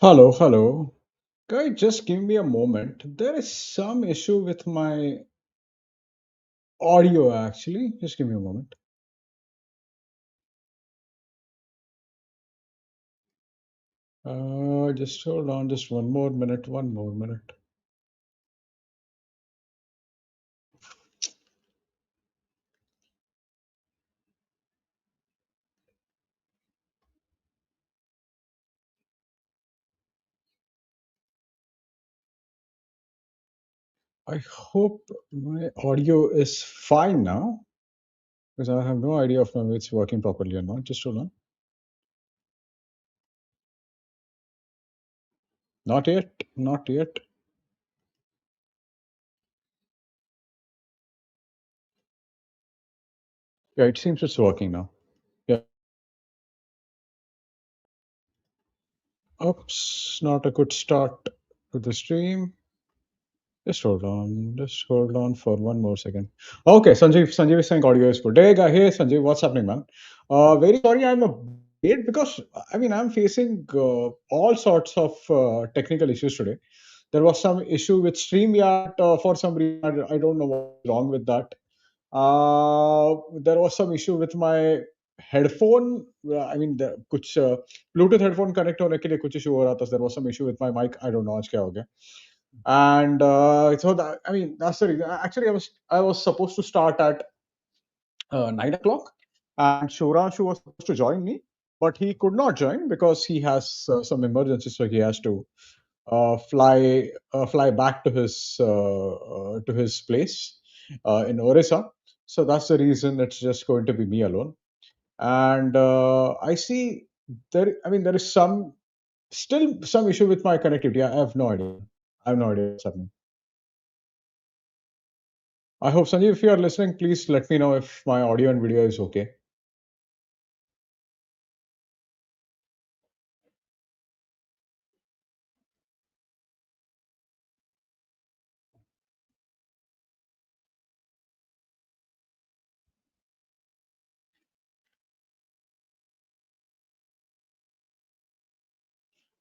Hello, hello. Guy, just give me a moment. There is some issue with my audio actually. Just give me a moment. Just hold on, just one more minute. I hope my audio is fine now because I have no idea if it's working properly or not. Just hold on. Not yet, not yet. Yeah, it seems it's working now. Yeah. Oops, not a good start to the stream. Just hold on. Just hold on for one more second. Okay, Sanjeev. Sanjeev is saying audio is good. Hey, Sanjeev, what's happening, man? Very sorry, I'm a bit because I'm facing all sorts of technical issues today. There was some issue with StreamYard for some reason. I don't know what's wrong with that. There was some issue with my headphone. कुछ Bluetooth headphone connect होने के लिए कुछ issue हो रहा था. There was some issue with my mic. I don't know आज क्या हो गया. And so that, that's the reason. Actually, I was supposed to start at 9 o'clock, and Shoranshu was supposed to join me, but he could not join because he has some emergency, so he has to fly back to his place in Orissa. So that's the reason it's just going to be me alone. And I see there. There is still some issue with my connectivity. I have no idea. I have no idea what's happening. I hope, Sanjeev, if you are listening, please let me know if my audio and video is okay.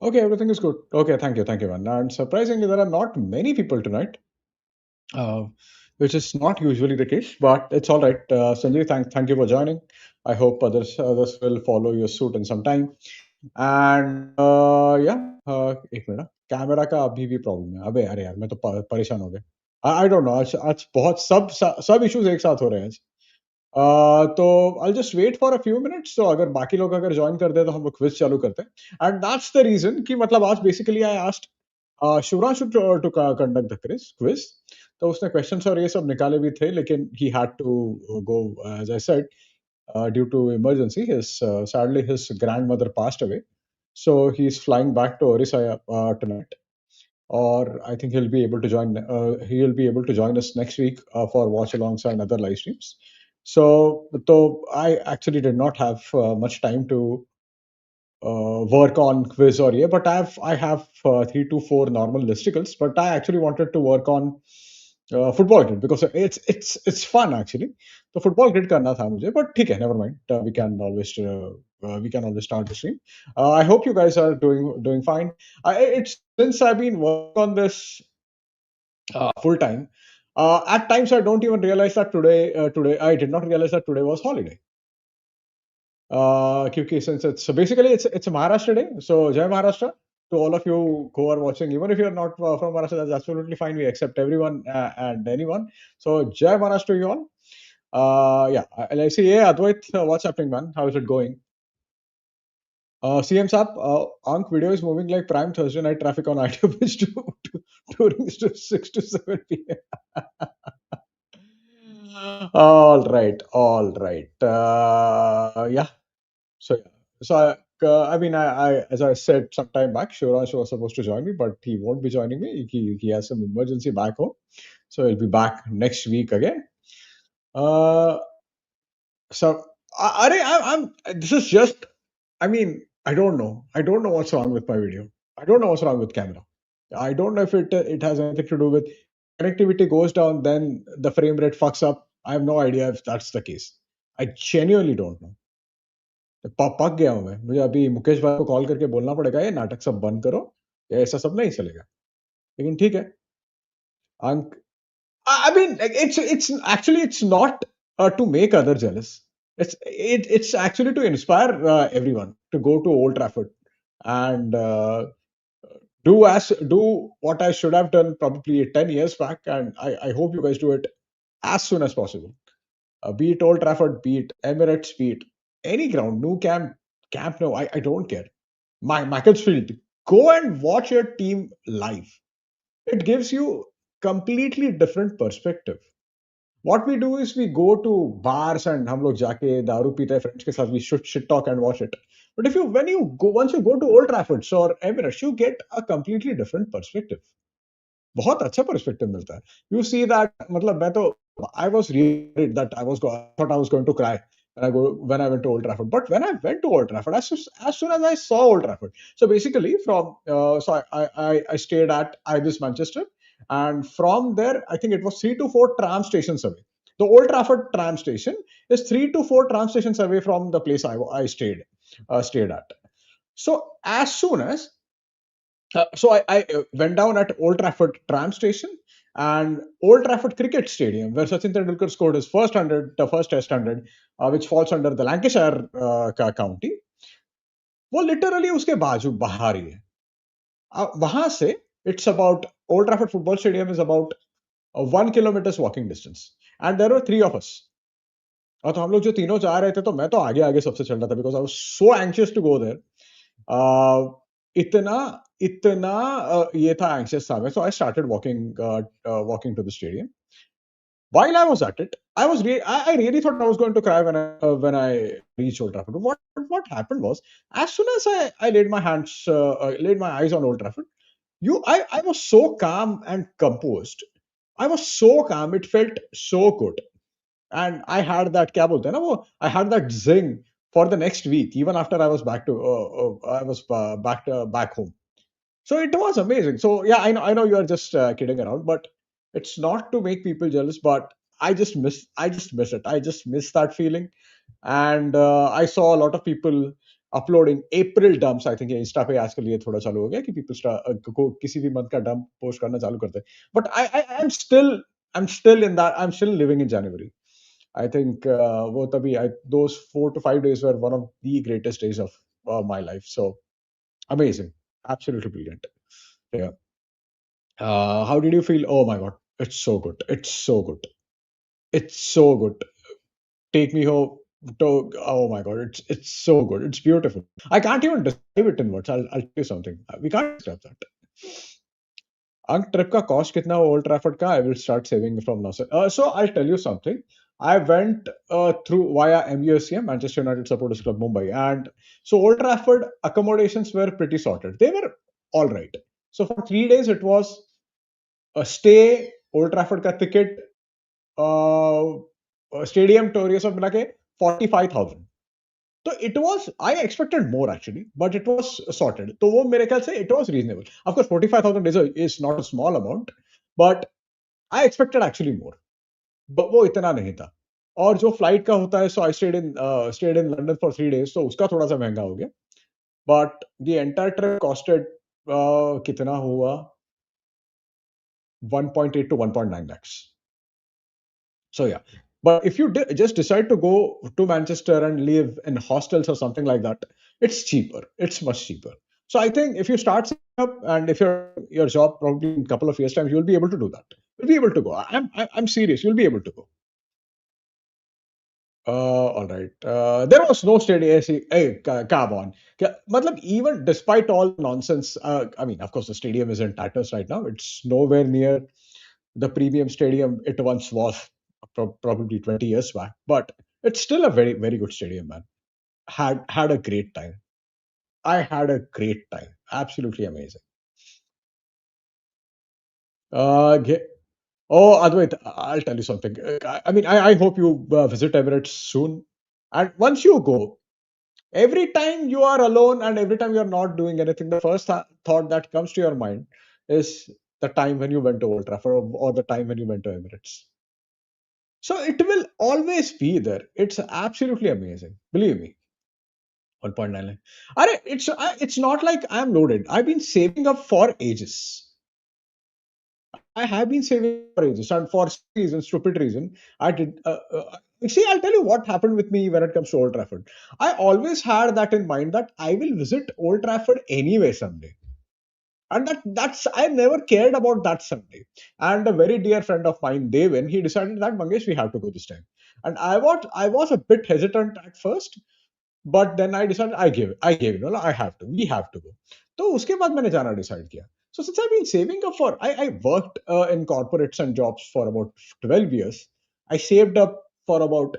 Okay, everything is good. Okay, thank you, man. And surprisingly, there are not many people tonight, uh, which is not usually the case, but it's all right. Sanjeev, thank you for joining. I hope others will follow your suit in some time. And yeah, एक minute camera का अभी भी problem है. अबे अरे यार मैं तो परेशान हो गया. I don't know. आज बहुत सब इश्यूज एक साथ हो रहे हैं आज. तो I just wait for a few minutes. तो अगर बाकी लोग अगर ज्वाइन कर दे तो हम लोग क्विज चालू करते हैं. एंड दैट्स द रीजन कि मतलब आज basically I asked Shivraj to conduct the quiz. तो उसने क्वेश्चंस और ये सब निकाले भी थे, लेकिन he had to go, as I said, due to emergency. Sadly his grandmother passed away, so he's flying back to Orissa tonight. Or I think he'll be able to join. He'll be able to join us next week for watch alongs and other live streams. So I actually did not have much time to work on quiz or yeah, but I have 3 to 4 normal listicles, but I actually wanted to work on football grid because it's fun actually. The football grid करना था मुझे, but ठीक है, never mind. We can always start the stream. I hope you guys are doing fine. It's since I've been working on this full time. At times I don't even realize that today I did not realize that today was holiday. क्योंकि since it's so basically it's a Maharashtra day, so Jai Maharashtra to all of you who are watching. Even if you're not from Maharashtra, that's absolutely fine. We accept everyone and anyone. So Jai Maharashtra to you all. Yeah, I see. Yeah, Advait, what's happening, man? How is it going? CM Sap, Ank video is moving like prime Thursday night traffic on ITO Bridge to 6 to 7 p.m. All right, all right. Yeah. So, yeah. As I said some time back, Shivraj was supposed to join me, but he won't be joining me. He has some emergency back home, so he'll be back next week again. Uh, so, this is just. I don't know. I don't know what's wrong with my video. I don't know what's wrong with camera. I don't know if it has anything to do with connectivity goes down, then the frame rate fucks up. I have no idea if that's the case. I genuinely don't know. पक गया हूँ मैं। मुझे अभी मुकेश भाई को call करके बोलना पड़ेगा, ये नाटक सब बंद करो, ये ऐसा सब नहीं चलेगा। लेकिन ठीक है, अंक I mean, like, it's actually it's not to make others jealous. It's actually to inspire everyone to go to Old Trafford and do what I should have done probably 10 years back, and I hope you guys do it as soon as possible. Be it Old Trafford, be it Emirates, be it any ground, new Camp No, I don't care. Michael's Field, go and watch your team live. It gives you completely different perspective. What we do is we go to bars and हम लोग जाके दारू पीते हैं friends के साथ, we should shit talk and watch it. But if you when you go once you go to Old Trafford or Emirates, you get a completely different perspective. बहुत अच्छा पर्सपेक्टिव मिलता है. You see that, मतलब मैं तो I was really worried that I thought I was going to cry when I went to Old Trafford. But when I went to Old Trafford, as soon as I saw Old Trafford, so basically I stayed at Ibis Manchester, and from there I think it was 3 to 4 tram stations away. The Old Trafford tram station is 3 to 4 tram stations away from the place I stayed at. So as soon as I went down at Old Trafford tram station and Old Trafford Cricket Stadium, where Sachin Tendulkar scored his first Test 100, which falls under the Lancashire county. वो literally उसके बाजू बाहर ही है. वहां से it's about Old Trafford football stadium is about 1 kilometers walking distance and there were three of us. और तो हम लोग जो तीनों जा रहे थे, तो मैं तो आगे आगे सबसे चल रहा था because I was so anxious to go there. इतना इतना ये था एंशियस था मैं. So I started walking to the stadium. While I was at it, I really thought I was going to cry when I reached Old Trafford. What happened was, as soon as I laid my eyes on Old Trafford, I was so calm and composed. I was so calm. It felt so good, and I had that क्या बोलते हैं ना वो, I had that zing for the next week, even after I was back home. So it was amazing. So yeah, I know you are just kidding around, but it's not to make people jealous. But I just miss it. I just miss that feeling. And I saw a lot of people uploading April dumps. I think ये Insta पे आजकल ये थोड़ा चालू हो गया कि people किसी भी month का dump post करना चालू करते हैं. But I'm still in that. I'm still living in January. I think वो तभी those 4 to 5 days were one of the greatest days of my life. So amazing, absolutely brilliant. Yeah. How did you feel? Oh my God, it's so good. It's so good. It's so good. Take me home. Oh my God, it's so good. It's beautiful. I can't even describe it in words. I'll tell you something. We can't describe that. अंक trip का cost कितना Old Trafford का? I will start saving from now. So I tell you something. I went through via MUSCM, Manchester United Supporters Club, Mumbai, and so Old Trafford accommodations were pretty sorted. They were all right. So for 3 days, it was a stay, Old Trafford का ticket, stadium tour ये सब मिला के 45,000. तो it was, I expected more actually, but it was sorted. तो वो मेरे ख्याल से it was reasonable. Of course 45,000 is not a small amount, but I expected actually more. वो इतना नहीं था. और जो फ्लाइट का होता है, so I stayed in London for 3 days, तो उसका थोड़ा सा महंगा हो गया. But the entire trip costed कितना हुआ, 1.8 to 1.9 lakhs. So yeah, but if you just decide to go to Manchester and live in hostels or something like that, it's cheaper. It's much cheaper. So I think if you start setting up, and if your job probably in a couple of years time, you'll be able to do that. You'll be able to go. I'm serious. You'll be able to go. All right. There was no steady AC. Hey, come on. Matlab, even despite all nonsense, I mean, of course, the stadium is in tatters right now. It's nowhere near the premium stadium it once was, probably 20 years back. But it's still a very, very good stadium, man. Had a great time. I had a great time. Absolutely amazing. Ge- Oh, Advait, I'll tell you something. I mean, I hope you visit Emirates soon. And once you go, every time you are alone and every time you're not doing anything, the first thought that comes to your mind is the time when you went to Old Trafford, or the time when you went to Emirates. So it will always be there. It's absolutely amazing. Believe me. 1.99. It's not like I'm loaded. I've been saving up for ages. I have been saving for ages, and for some reason, stupid reason, I did. See, I'll tell you what happened with me when it comes to Old Trafford. I always had that in mind that I will visit Old Trafford anyway someday, and that's I never cared about that someday. And a very dear friend of mine, Devin, he decided that Mangesh, we have to go this time, and I was a bit hesitant at first, but then I decided I gave it. I have to. We have to go. तो उसके बाद मैंने जाना decide किया. So since I've been saving up for, I worked in corporates and jobs for about 12 years. I saved up for about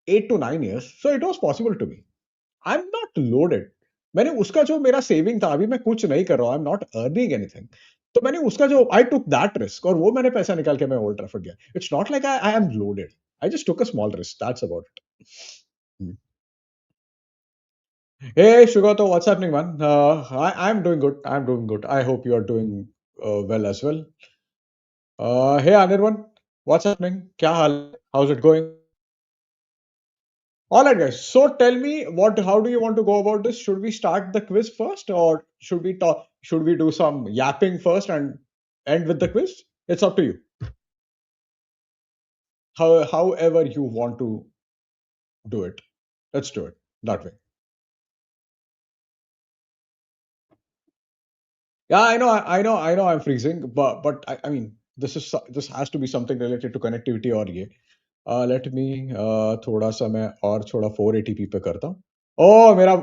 8 to 9 years. So it was possible to me. I'm not loaded. मैंने उसका जो मेरा saving था अभी मैं कुछ नहीं कर रहा हूँ. I'm not earning anything. तो मैंने उसका जो I took that risk और वो मैंने पैसा निकाल के मैं ओल्ड ट्रैफर्ड गया. It's not like I am loaded. I just took a small risk. That's about it. Hmm. Hey, Shugato, what's happening, man? I'm doing good. I'm doing good. I hope you are doing well as well. Hey, Anirvan, what's happening? Kya haal hai? How's it going? All right, guys. So tell me, how do you want to go about this? Should we start the quiz first, or should we talk? Should we do some yapping first and end with the quiz? It's up to you. However you want to do it. Let's do it that way. Yeah, I know. I'm freezing, but I mean, this has to be something related to connectivity or ये. Let me थोड़ा सा मैं और थोड़ा 480p पे करता हूँ. ओ मेरा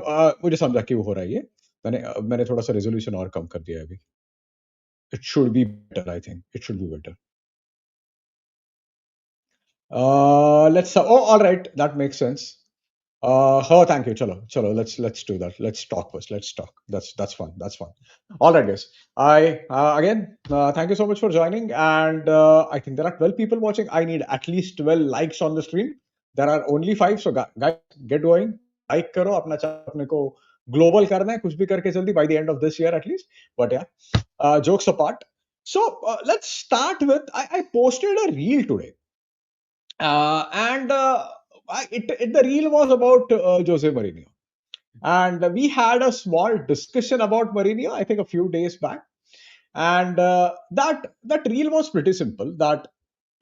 मुझे समझा कि वो हो रहा है ये. मैंने थोड़ा सा रेजोल्यूशन और कम कर दिया है अभी. It should be better, I think. It should be better. Let's. Oh, all right. That makes sense. Oh, thank you. Chalo. Let's do that. Let's talk first. Let's talk. That's fun. That's fun. All right, guys. I again thank you so much for joining. And I think there are 12 people watching. I need at least 12 likes on the stream. There are only 5. So guys, get going. Like करो अपना channel अपने को global करना है कुछ भी करके जल्दी by the end of this year at least. But yeah, jokes apart. So let's start with I posted a reel today. And the reel was about Jose Mourinho. And we had a small discussion about Mourinho, I think a few days back. And that reel was pretty simple. That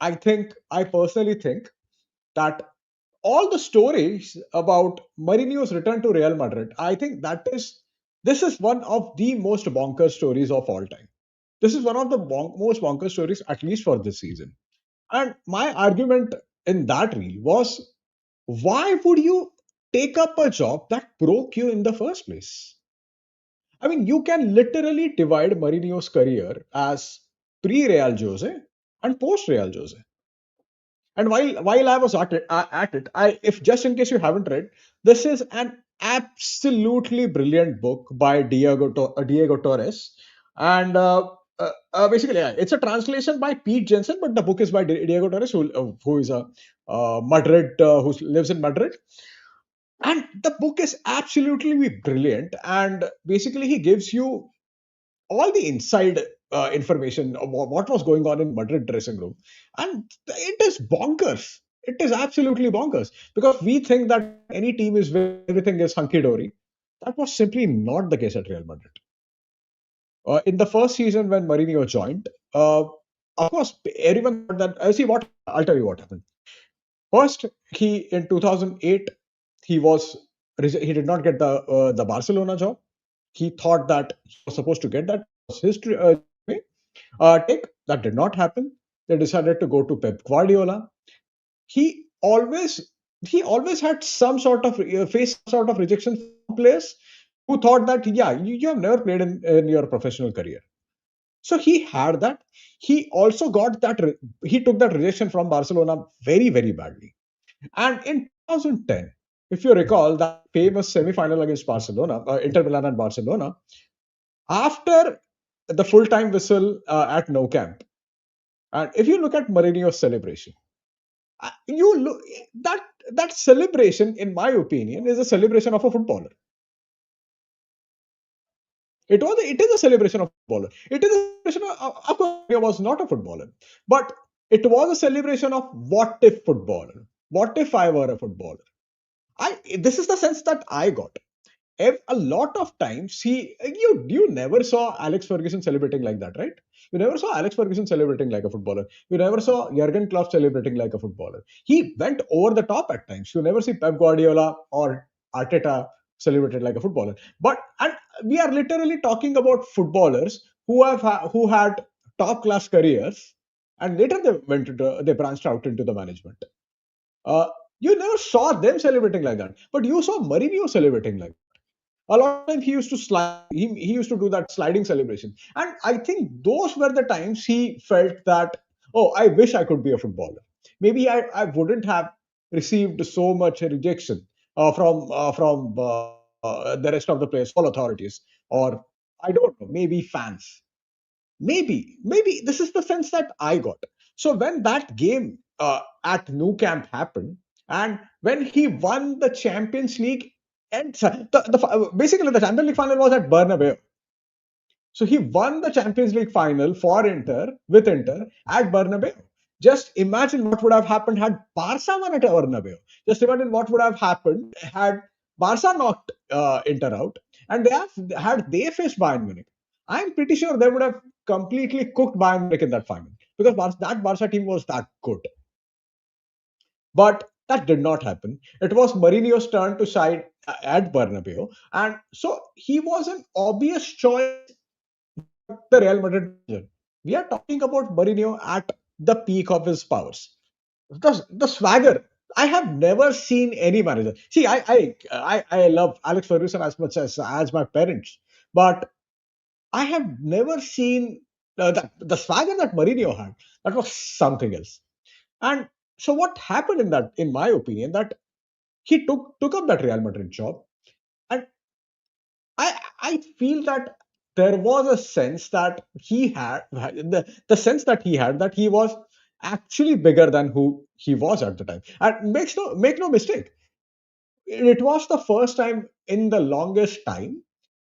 I personally think that all the stories about Mourinho's return to Real Madrid, I think this is one of the most bonkers stories of all time. This is one of the most bonkers stories, at least for this season. And my argument in that reel was, why would you take up a job that broke you in the first place? I mean, you can literally divide Mourinho's career as pre-Real Jose and post-Real Jose. And while I was at it, if just in case you haven't read, this is an absolutely brilliant book by Diego Torres, and basically, yeah, it's a translation by Pete Jensen, but the book is by Diego Torres, who is a Madrid, who lives in Madrid, and the book is absolutely brilliant. And basically, he gives you all the inside information of what was going on in Madrid dressing room, and it is bonkers. It is absolutely bonkers because we think that any team is where everything is hunky dory. That was simply not the case at Real Madrid. In the first season when Mourinho joined, of course everyone thought that. See what I'll tell you what happened. First, he in 2008 he did not get the Barcelona job. He thought that he was supposed to get that. It was his take. That did not happen. They decided to go to Pep Guardiola. He always he always had some sort of faced some sort of rejection from players who thought that yeah, you have never played in your professional career. So he had that. He also got that. He took that rejection from Barcelona very very badly. And in 2010, if you recall that famous semi-final against Barcelona, Inter Milan and Barcelona, after the full-time whistle at No Camp, and if you look at Mourinho's celebration, you look that that celebration, in my opinion, is a celebration of a footballer. It is a celebration of a footballer. It is a celebration of course, he was not a footballer, but it was a celebration of what if footballer. What if I were a footballer? This is the sense that I got. a lot of times you never saw Alex Ferguson celebrating like that, right? You never saw Alex Ferguson celebrating like a footballer. You never saw Jurgen Klopp celebrating like a footballer. He went over the top at times. You never see Pep Guardiola or Arteta celebrated like a footballer. But and we are literally talking about footballers who had top class careers, and later they branched out into the management. Uh, you never saw them celebrating like that, but you saw Mourinho celebrating like a lot of times he used to slide. He used to do that sliding celebration, and I think those were the times he felt that, oh, I wish I could be a footballer. Maybe I wouldn't have received so much rejection from the rest of the players, all authorities, or I don't know, maybe fans. Maybe this is the sense that I got. So when that game at Nou Camp happened, and when he won the Champions League, and basically the Champions League final was at Bernabeu. So he won the Champions League final for Inter with Inter at Bernabeu. Just imagine what would have happened had Barca won at Bernabeu. Just imagine what would have happened had Barca knocked Inter out, and had they faced Bayern Munich. I'm pretty sure they would have completely cooked Bayern Munich in that final because that Barca team was that good. But that did not happen. It was Mourinho's turn to side at Bernabeu, and so he was an obvious choice the Real Madrid manager. We are talking about Mourinho at the peak of his powers. The swagger. I have never seen any manager. See, I love Alex Ferguson as much as my parents, but I have never seen the swagger that Mourinho had. That was something else. And so what happened in that, in my opinion, that he took up that Real Madrid job, and I feel that there was a sense that he had the sense that he had that he was actually bigger than who he was at the time. And make no mistake, it was the first time in the longest time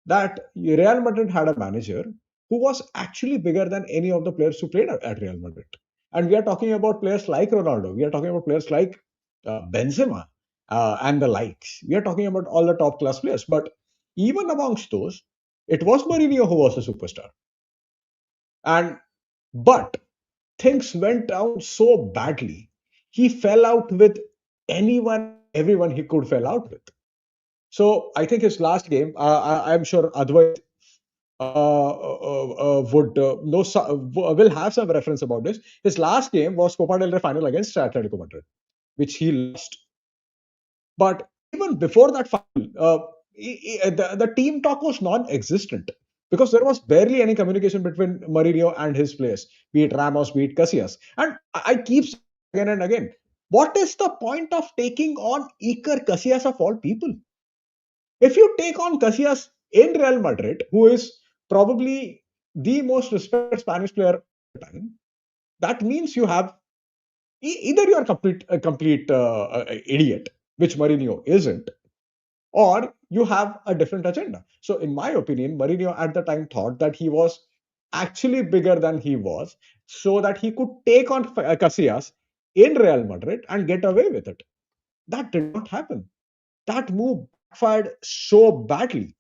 that Real Madrid had a manager who was actually bigger than any of the players who played at Real Madrid. And we are talking about players like Ronaldo. We are talking about players like Benzema and the likes. We are talking about all the top class players. But even amongst those, it was Mourinho who was a superstar. And but things went down so badly. He fell out with anyone, everyone he could fell out with. So I think his last game, I'm sure Advait would know will have some reference about this. His last game was Copa del Rey final against Atletico Madrid, which he lost. But even before that final, the team talk was non-existent because there was barely any communication between Mourinho and his players, be it Ramos, be it Casillas. And I keep saying again and again, what is the point of taking on Iker Casillas of all people? If you take on Casillas in Real Madrid, who is probably the most respected Spanish player of the time, that means you have either you are a complete idiot, which Mourinho isn't, or you have a different agenda. So, in my opinion, Mourinho at the time thought that he was actually bigger than he was, so that he could take on Casillas in Real Madrid and get away with it. That did not happen. That move backfired so badly.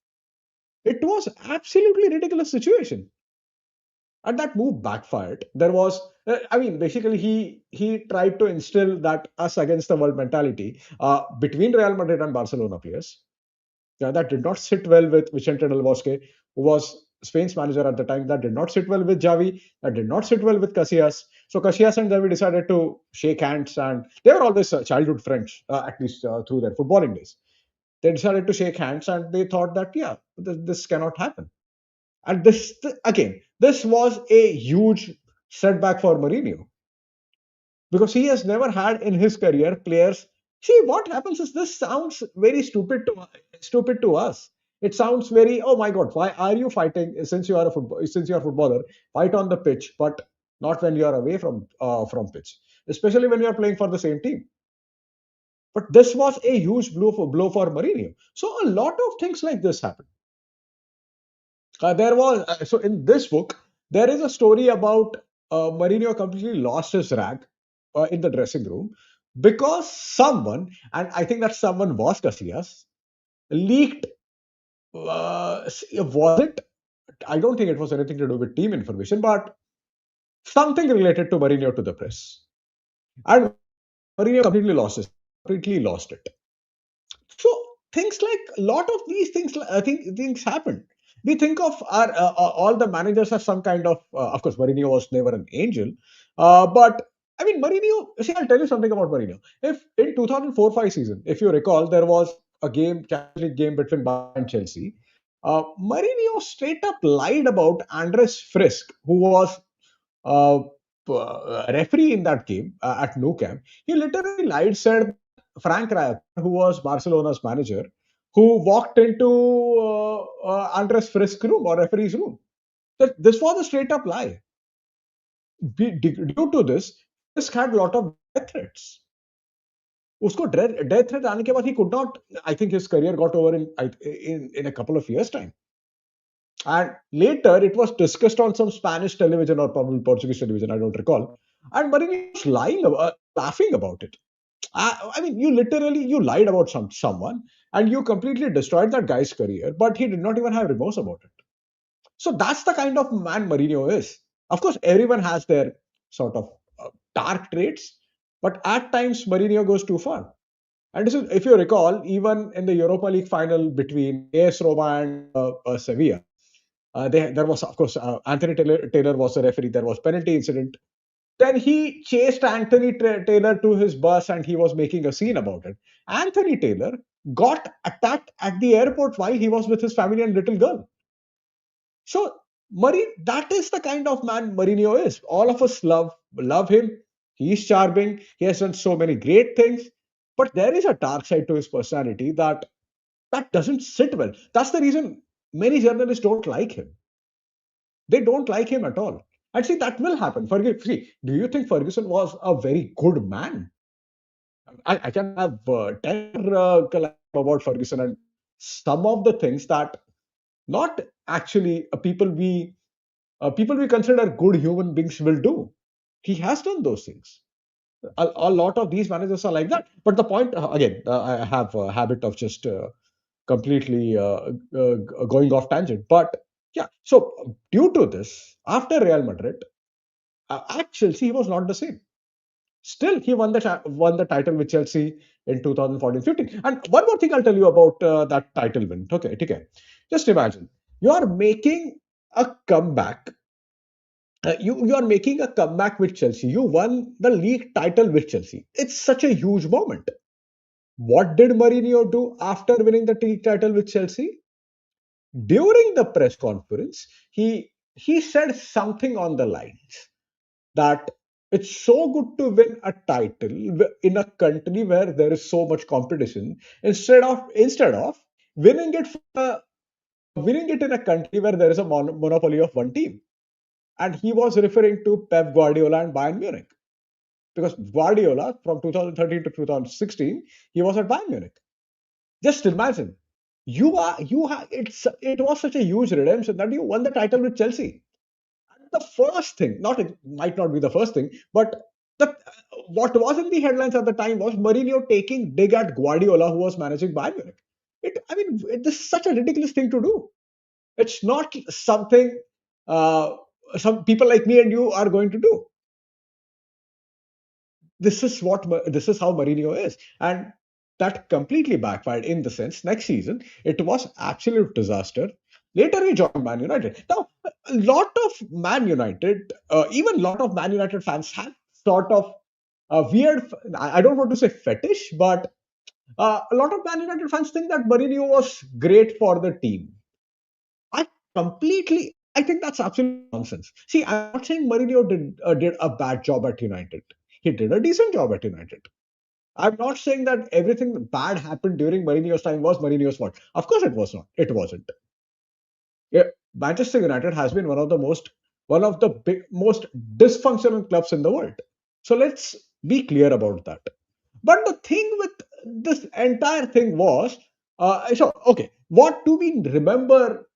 It was absolutely ridiculous situation, and that move backfired. There was, I mean, basically he tried to instill that us against the world mentality between Real Madrid and Barcelona players. Yeah, that did not sit well with Vicente Del Bosque, who was Spain's manager at the time. That did not sit well with Javi. That did not sit well with Casillas. So Casillas and Javi decided to shake hands, and they were always childhood friends, at least through their footballing days. They decided to shake hands, and they thought that yeah, this cannot happen. And again, this was a huge setback for Mourinho because he has never had in his career players. See, what happens is this sounds very stupid to us. It sounds very, oh my God, why are you fighting since you are a footballer? Fight on the pitch, but not when you are away from pitch, especially when you are playing for the same team. But this was a huge blow for Mourinho. So a lot of things like this happen. There was so in this book there is a story about Mourinho completely lost his rag in the dressing room because someone, and I think that someone was Casillas, leaked Was it? I don't think it was anything to do with team information, but something related to Mourinho to the press. And Mourinho completely lost it. So things like a lot of these things, I think things happen. We think of our all the managers as some kind of course, Mourinho was never an angel, but I mean, Mourinho. See, I'll tell you something about Mourinho. If in 2004-5 season, if you recall, there was a game, Champions League game between Bayern and Chelsea. Mourinho straight up lied about Andres Frisk, who was uh, referee in that game at Nou Camp. He literally lied, said Frank Rijkaard, who was Barcelona's manager, who walked into Andres Frisk's room or referee's room. That this was a straight up lie. Due to this, Frisk had a lot of death threats. उसको death threat आने के बाद he could not. I think his career got over in a couple of years time. And later, it was discussed on some Spanish television or probably Portuguese television, I don't recall. And Mourinho was laughing about it. I mean, you lied about someone and you completely destroyed that guy's career, but he did not even have remorse about it. So that's the kind of man Mourinho is. Of course, everyone has their sort of dark traits, but at times Mourinho goes too far. And this is, if you recall, even in the Europa League final between AS Roma and Sevilla, there was, of course, Anthony Taylor was the referee. There was penalty incident. Then he chased Anthony Taylor to his bus and he was making a scene about it. Anthony Taylor got attacked at the airport while he was with his family and little girl. So, that is the kind of man Mourinho is. All of us love him. He's charming. He has done so many great things. But there is a dark side to his personality that doesn't sit well. That's the reason many journalists don't like him. They don't like him at all. And see, that will happen. See, do you think Ferguson was a very good man? I can have 10 about Ferguson and some of the things that not actually people we consider good human beings will do. He has done those things. A lot of these managers are like that. But the point again, I have a habit of just completely going off tangent. But yeah, so due to this, after Real Madrid, at Chelsea, he was not the same. Still, he won the title with Chelsea in 2014-15. And one more thing I'll tell you about that title win. Okay. Just imagine you are making a comeback. You are making a comeback with Chelsea. You won the league title with Chelsea. It's such a huge moment. What did Mourinho do after winning the league title with Chelsea? During the press conference, he said something on the lines that it's so good to win a title in a country where there is so much competition instead of winning it winning it in a country where there is a monopoly of one team. And he was referring to Pep Guardiola and Bayern Munich because Guardiola from 2013 to 2016 he was at Bayern Munich. Just imagine it was such a huge redemption that you won the title with Chelsea. The first thing, not it might not be the first thing, but the what was in the headlines at the time was Mourinho taking dig at Guardiola, who was managing Bayern Munich. This is such a ridiculous thing to do. It's not something some people like me and you are going to do. This is how Mourinho is, and that completely backfired in the sense next season it was absolute disaster. Later he joined Man United. Now a lot of Man United, even a lot of Man United fans have sort of a weird. I don't want to say fetish, but a lot of Man United fans think that Mourinho was great for the team. I I think that's absolute nonsense. See, I'm not saying Mourinho did a bad job at United. He did a decent job at United. I'm not saying that everything bad happened during Mourinho's time was Mourinho's fault. Of course, it was not. It wasn't. Yeah, Manchester United has been one of the most dysfunctional clubs in the world. So let's be clear about that. But the thing with this entire thing was, okay, what do we remember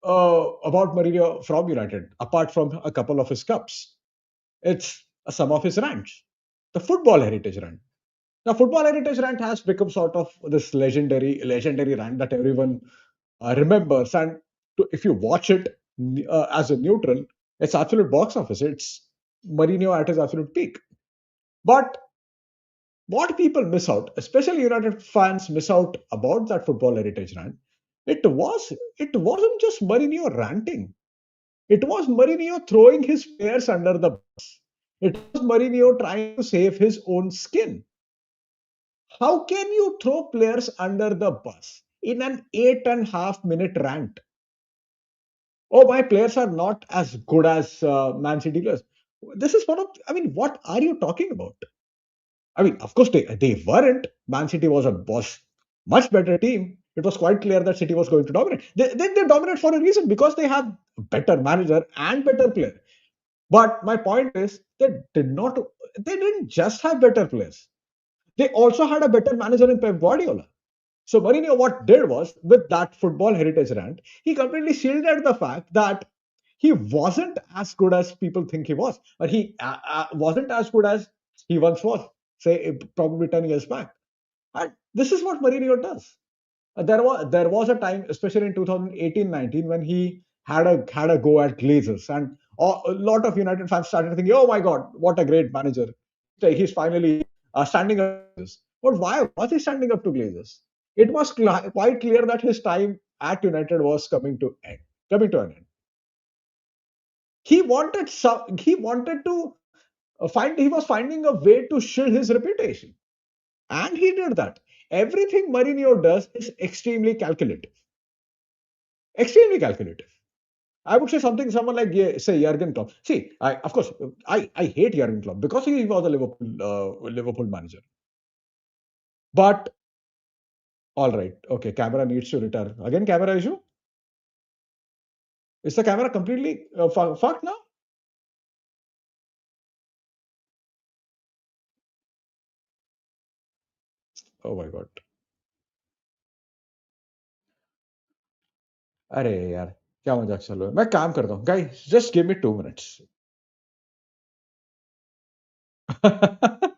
about Mourinho from United, apart from a couple of his cups? It's some of his rants, the football heritage rant. Now, football heritage rant has become sort of this legendary rant that everyone remembers. And if you watch it as a neutral, it's absolute box office. It's Mourinho at his absolute peak. But what people miss out, especially United fans miss out about that football heritage rant, it wasn't just Mourinho ranting. It was Mourinho throwing his players under the bus. It was Mourinho trying to save his own skin. How can you throw players under the bus in an 8.5 minute rant? Oh, my players are not as good as Man City players. This is one of, I mean, what are you talking about? I mean, of course, they weren't. Man City was much better team. It was quite clear that City was going to dominate. They dominate for a reason because they have better manager and better player. But my point is, they didn't just have better players. They also had a better manager in Pep Guardiola. So Mourinho, what did was with that football heritage rant, he completely shielded the fact that he wasn't as good as people think he was, or he wasn't as good as he once was, say probably 10 years back. And this is what Mourinho does. There was a time, especially in 2018-19, when he had a go at Glazers, and a lot of United fans started thinking, "Oh my God, what a great manager! He's finally standing up." To Glazers. But why was he standing up to Glazers? It was quite clear that his time at United was coming to an end. He wanted to find. He was finding a way to shield his reputation. And he did that. Everything Mourinho does is extremely calculative. Extremely calculative. I would say someone like, say, Jurgen Klopp. See, of course, I hate Jurgen Klopp because he was a Liverpool manager. But all right, okay, camera needs to return. Again, camera issue? Is the camera completely fucked now? Oh my God. अरे यार क्या मजाक चल रहा है मैं काम करता हूँ guys just give me 2 minutes.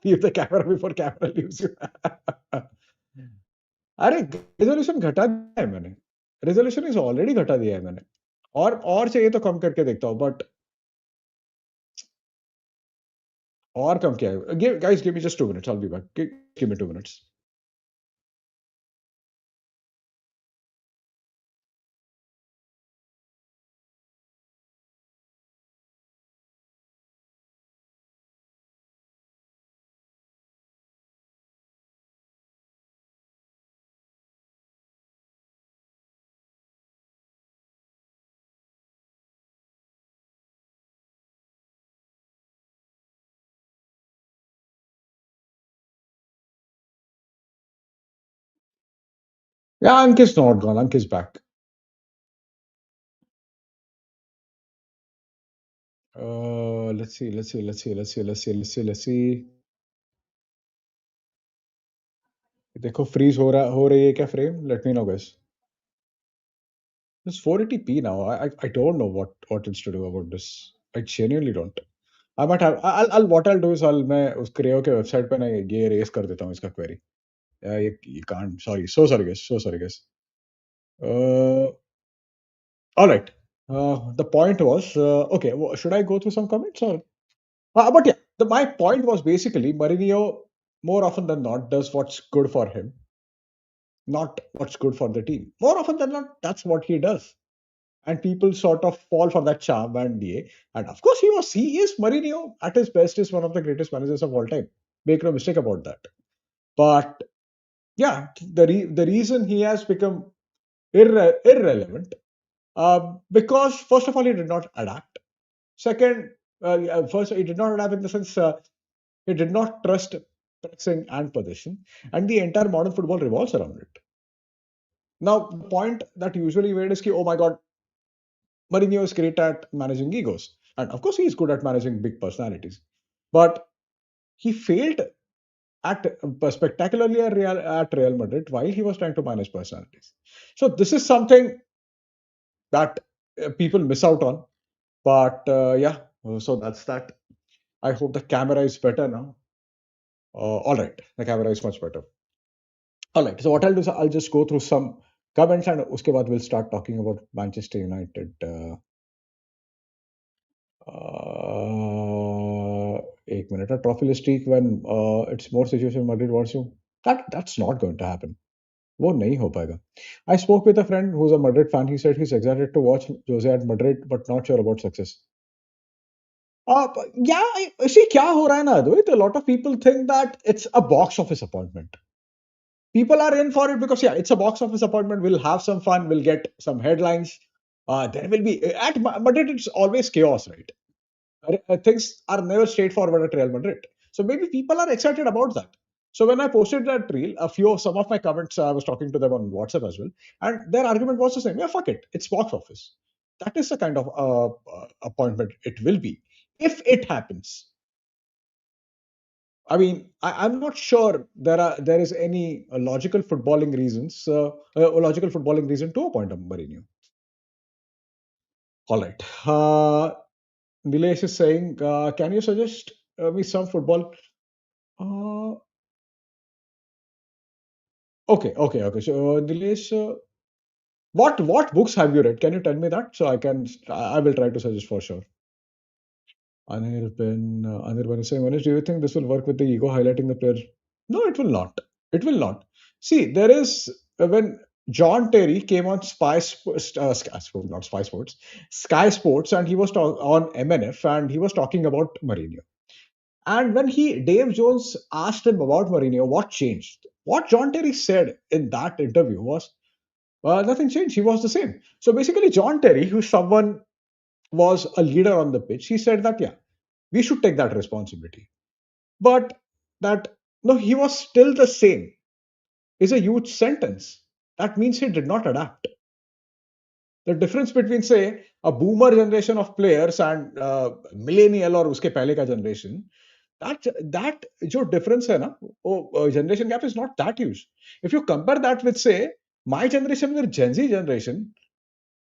Leave the camera before camera leaves you. अरे रेजोल्यूशन घटा दिया है मैंने रेजोल्यूशन इज ऑलरेडी घटा दिया है मैंने और चाहिए तो कम करके देखता हूँ बट और कम क्या है guys give me just 2 minutes I'll be back give me 2 minutes. Yeah, Ankit's not gone. Ankit's back. Let's see. देखो फ्रीज हो रही है क्या frame let me know guys. It's 480p now. I don't know what it's to do about this. I genuinely don't. I might have. What I'll do is मैं उस क्रेओ के website पे ना ये रेस कर देता हूँ इसका query. You can't. Sorry. So sorry, guys. So sorry, guys. Uh, all right. The point was okay. Should I go through some comments or? But yeah, my point was basically Mourinho more often than not does what's good for him, not what's good for the team. More often than not, that's what he does. And people sort of fall for that charm and yeah. And of course, he is Mourinho at his best is one of the greatest managers of all time. Make no mistake about that. But yeah, the reason he has become irrelevant because first of all he did not adapt. Second, first he did not adapt in the sense he did not trust pressing and possession, and the entire modern football revolves around it. Now, the point that usually made is, oh my God, Mourinho is great at managing egos, and of course he is good at managing big personalities, but he failed spectacularly at Real Madrid while he was trying to manage personalities. So this is something that people miss out on. But yeah, so that's that. I hope the camera is better now. All right, the camera is much better. All right, so what I'll do is I'll just go through some comments, and उसके बाद we'll start talking about Manchester United. एक minute, a trophy streak when it's more situation Madrid wants you. That's not going to happen. वो नहीं हो पाएगा. I spoke with a friend who's a Madrid fan. He said he's excited to watch Jose at Madrid, but not sure about success. Yeah, see, क्या हो रहा है ना Advait? A lot of people think that it's a box office appointment. People are in for it because yeah, it's a box office appointment. We'll have some fun. We'll get some headlines. There will be at Madrid. It's always chaos, right? Things are never straightforward at Real Madrid. So maybe people are excited about that. So when I posted that reel, some of my comments, I was talking to them on WhatsApp as well, and their argument was the same. Yeah, fuck it, it's box office. That is the kind of appointment it will be if it happens. I mean, I'm not sure there is any logical footballing reason to appoint a Mourinho. All right. Nilesh is saying, can you suggest me some football? Uh, okay. So, Nilesh, what books have you read? Can you tell me that so I will try to suggest for sure. Anirban is saying, Manish, do you think this will work with the ego highlighting the player? No, it will not. It will not. See, there is when John Terry came on Sky Sports, not Spy Sports, Sky Sports, and he was on MNF, and he was talking about Mourinho. And when Dave Jones asked him about Mourinho, what changed? What John Terry said in that interview was, nothing changed. He was the same. So basically, John Terry, who someone was a leader on the pitch, he said that, yeah, we should take that responsibility. But that, no, he was still the same is a huge sentence. That means he did not adapt. The difference between, say, a boomer generation of players and millennial or uske pehle ka generation, that जो difference है ना, वो generation gap is not that huge. If you compare that with, say, my generation with Gen Z generation,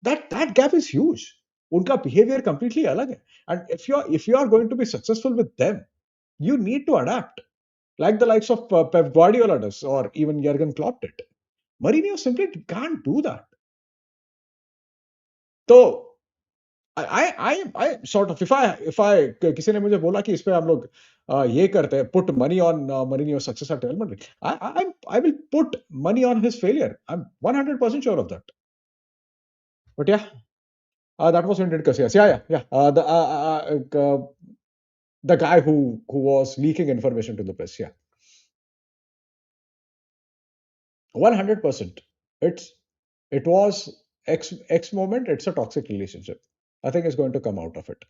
that gap is huge. उनका behavior completely अलग है. And if you are going to be successful with them, you need to adapt, like the likes of Pep Guardiola does, or even Jurgen Klopp did. Mourinho simply can't do that. So I sort of if I किसी ने मुझे बोला कि इस पे हम लोग ये करते हैं, put money on Mourinho's success at Real Madrid, I will put money on his failure. I'm 100% sure of that. But yeah, that was Indian Casillas. Yeah. The guy who was leaking information to the press. Yeah, 100%. It was X moment. It's a toxic relationship. I think it's going to come out of it.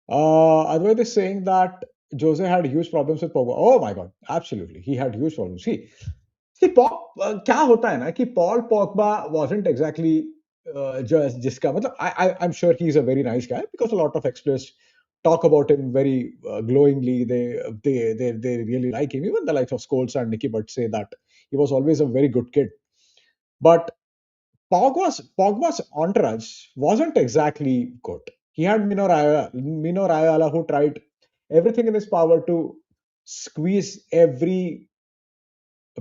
Advait is saying that Jose had huge problems with Pogba. Oh my God, absolutely, he had huge problems. See, क्या होता है ना कि Paul Pogba wasn't exactly just जिसका मतलब I'm sure he's a very nice guy because a lot of ex-players talk about him very glowingly. They really like him. Even the likes of Scholes and Nicky Butt say that he was always a very good kid. But Pogba's entourage wasn't exactly good. He had Mino Raiola who tried everything in his power to squeeze every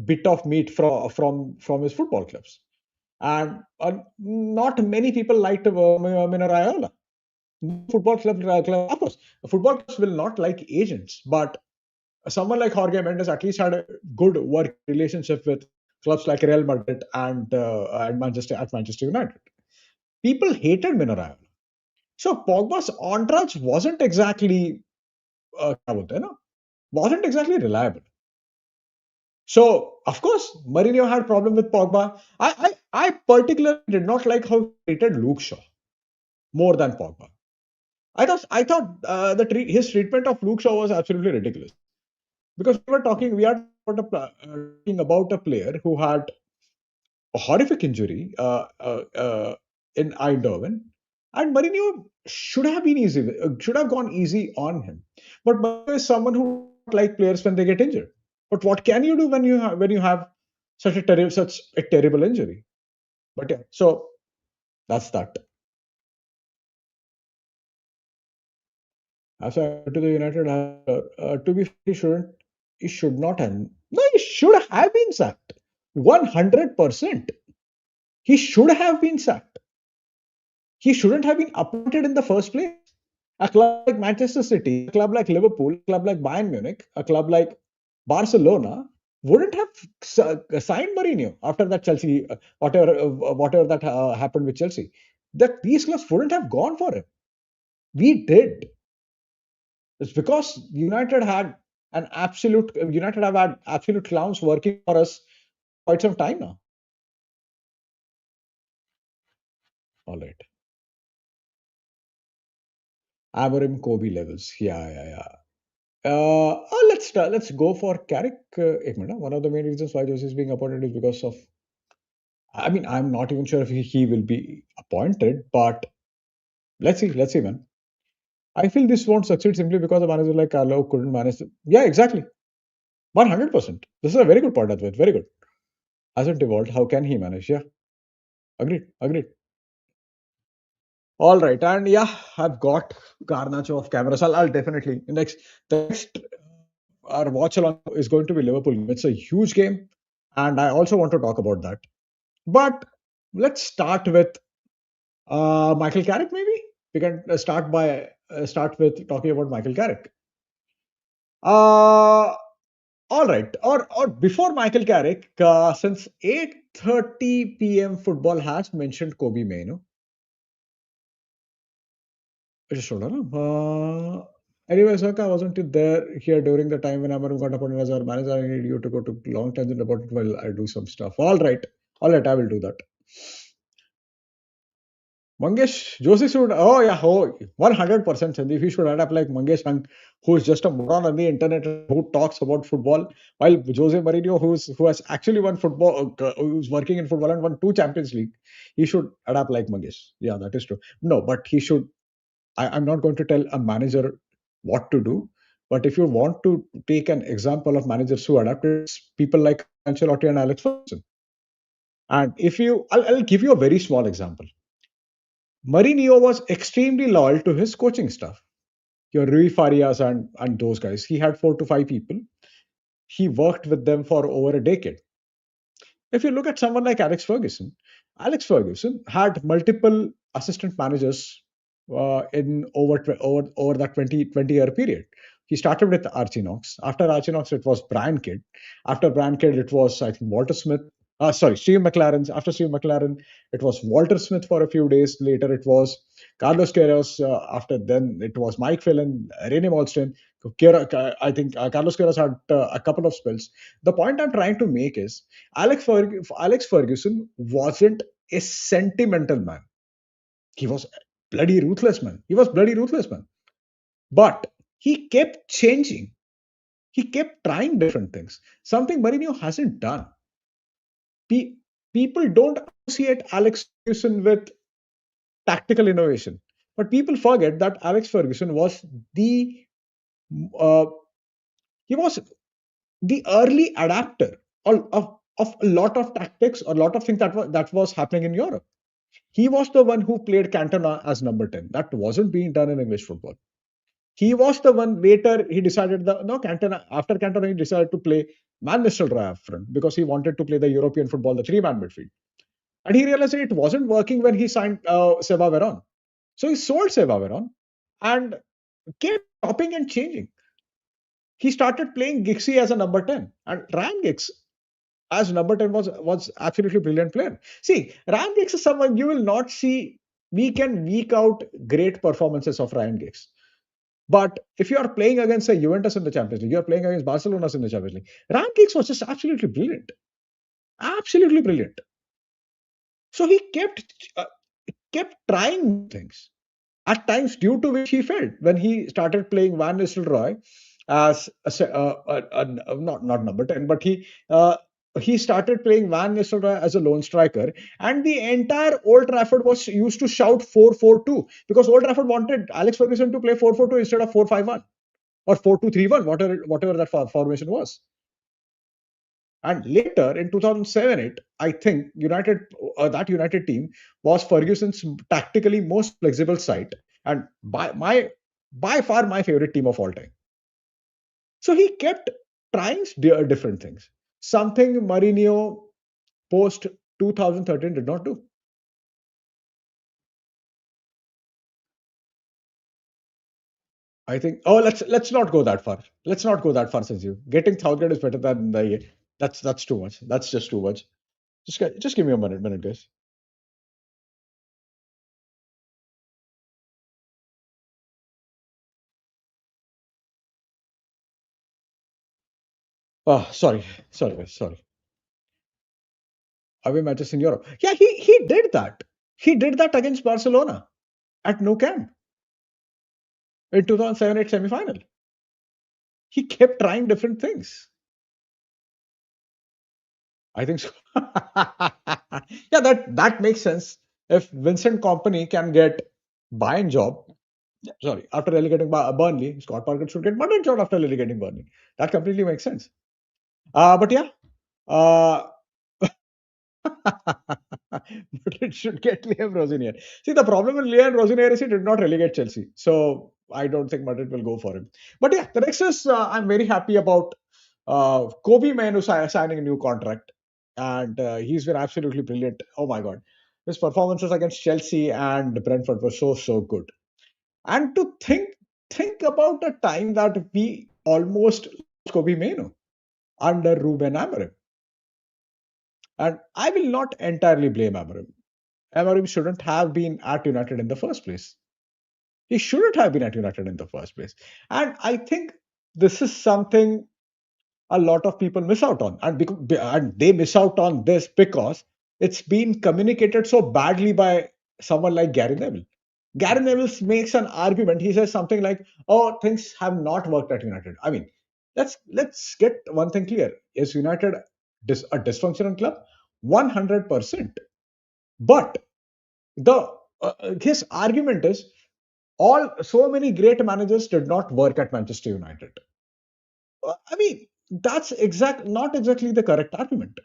bit of meat from his football clubs. And not many people liked Mino Raiola. Of course, football clubs will not like agents, but someone like Jorge Mendes at least had a good work relationship with clubs like Real Madrid and Manchester United. People hated Mino Raiola. So Pogba's entourage क्या बोलते हैं ना, wasn't exactly reliable. So of course Mourinho had problem with Pogba. I particularly did not like how he treated Luke Shaw more than Pogba. I thought his treatment of Luke Shaw was absolutely ridiculous because we are talking about a player who had a horrific injury in Eindhoven, and Mourinho should have gone easy on him. But Mourinho is someone who doesn't like players when they get injured. But what can you do when you have such a terrible injury? But yeah, so that's that. As I to the United, to be fair, he should not have. No, he should have been sacked. 100%. He should have been sacked. He shouldn't have been appointed in the first place. A club like Manchester City, a club like Liverpool, a club like Bayern Munich, a club like Barcelona wouldn't have signed Mourinho after that Chelsea, whatever that happened with Chelsea. That these clubs wouldn't have gone for him. We did. It's because United have had absolute clowns working for us quite some time now. All right. Amorim Kobe levels. Yeah, yeah, yeah. Let's go for Carrick. एक minute. One of the main reasons why Jose is being appointed is because of. I mean, I'm not even sure if he will be appointed, but let's see, man. I feel this won't succeed simply because a manager like Carlo couldn't manage. Yeah, exactly. 100%. This is a very good point, Advait. Very good. Hasn't evolved. How can he manage? Yeah, agreed. Agreed. All right, and yeah, I've got Garnacho of cameras. I'll definitely the next our watch along is going to be Liverpool. It's a huge game, and I also want to talk about that. But let's start with Michael Carrick. Maybe we can start with talking about Michael Carrick. Uh, all right, or before Michael Carrick, since 8:30 p.m. football has mentioned Kobbie Mainoo. Just hold on. Anyway, Saka, I wasn't there here during the time when Amaru got appointed as our manager. I need you to go to long tangent about it while I do some stuff. All right, I will do that. Mangesh Joshi should, oh yeah, 100% Sandeep. He should adapt like Mangesh Hang, who is just a moron on the internet who talks about football, while Jose Mourinho, who has actually won football, who's working in football and won 2 Champions League, he should adapt like Mangesh. Yeah, that is true. No, but he should I'm not going to tell a manager what to do, but if you want to take an example of managers who adapted, it's people like Ancelotti and Alex Ferguson. And I'll give you a very small example. Mourinho was extremely loyal to his coaching staff. Your Rui Farias and those guys. He had 4 to 5 people. He worked with them for over a decade. If you look at someone like Alex Ferguson had multiple assistant managers in over that 20 year period. He started with Archie Knox. After Archie Knox, it was Brian Kidd. After Brian Kidd, it was, I think, Walter Smith. Steve McLaren. After Steve McLaren, it was Walter Smith for a few days. Later, it was Carlos Queiroz. After then, it was Mike Phelan, René Molsten. I think Carlos Queiroz had a couple of spells. The point I'm trying to make is Alex Ferguson wasn't a sentimental man. He was bloody ruthless man. He was bloody ruthless man. But he kept changing. He kept trying different things. Something Mourinho hasn't done. Pe- People don't associate Alex Ferguson with tactical innovation, but people forget that Alex Ferguson was the uh, he was the early adapter of a lot of tactics or a lot of things that was happening in Europe. He was the one who played Cantona as number 10. That wasn't being done in English football. He was the one later he decided Cantona after Cantona he decided to play Man Nistelrooy up front because he wanted to play the European football, the 3-man midfield. And he realized that it wasn't working when he signed Seba Veron. So he sold Seba Veron and kept chopping and changing. He started playing Gixie as a number 10 and Ryan Giggs as number 10 was absolutely brilliant player. See, Ryan Giggs is someone you will not see week in, week out great performances of Ryan Giggs. But if you are playing against a Juventus in the Champions League, you are playing against Barcelona in the Champions League, Ryan Giggs was just absolutely brilliant. Absolutely brilliant. So he kept trying things. At times, due to which he failed when he started playing Van Nistelrooy as not number 10, but he started playing Van Nistelrooy as a lone striker, and the entire Old Trafford was used to shout 4-4-2 because Old Trafford wanted Alex Ferguson to play 4-4-2 instead of 4-5-1 or 4-2-3-1, whatever that formation was. And later in 2007-8, I think that United team was Ferguson's tactically most flexible side, and by far my favorite team of all time. So he kept trying different things. Something Mourinho post 2013 did not do. I think. Oh, let's not go that far. Let's not go that far, Sanjeev. Getting Southgate is better than the. That's too much. That's just too much. Just give me a minute, guys. Oh, sorry, guys, sorry. Away matches in Europe. Yeah, he did that. He did that against Barcelona at Nou Camp in 2007-8 semi-final. He kept trying different things. I think so. Yeah, that makes sense. If Vincent Company can get Bayern job, sorry, after relegating Burnley, Scott Parker should get Madrid job after relegating Burnley. That completely makes sense. But yeah, uh, Madrid should get Liam Rosenior. See, the problem with Liam Rosenior is he did not relegate Chelsea, so I don't think Madrid will go for him. But yeah, the next is I'm very happy about Kobbie Mainoo signing a new contract, and he's been absolutely brilliant. Oh my god, his performances against Chelsea and Brentford were so good. And to think about a time that we almost lost Kobbie Mainoo under Ruben Amorim, and I will not entirely blame Amorim. Amorim shouldn't have been at United in the first place. He shouldn't have been at United in the first place. And I think this is something a lot of people miss out on. And they miss out on this because it's been communicated so badly by someone like Gary Neville. Gary Neville makes an argument. He says something like, "Oh, things have not worked at United." I mean, let's get one thing clear: is United a dysfunctional club? 100%. But the his argument is all so many great managers did not work at Manchester United. I mean, that's not exactly the correct argument.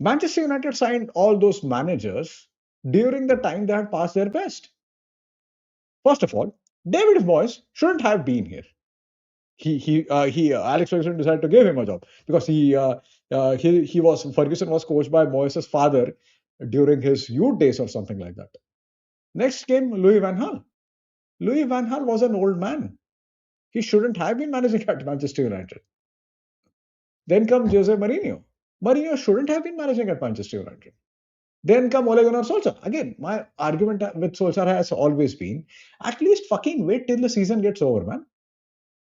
Manchester United signed all those managers during the time they had passed their best. First of all, David Moyes shouldn't have been here. Alex Ferguson decided to give him a job because he was Ferguson was coached by Moyes' father during his youth days or something like that. Next came Louis Van Gaal. Louis Van Gaal was an old man. He shouldn't have been managing at Manchester United. Then comes Jose Mourinho. Mourinho shouldn't have been managing at Manchester United. Then come Ole Gunnar Solskjaer. Again, my argument with Solskjaer has always been, at least fucking wait till the season gets over, man.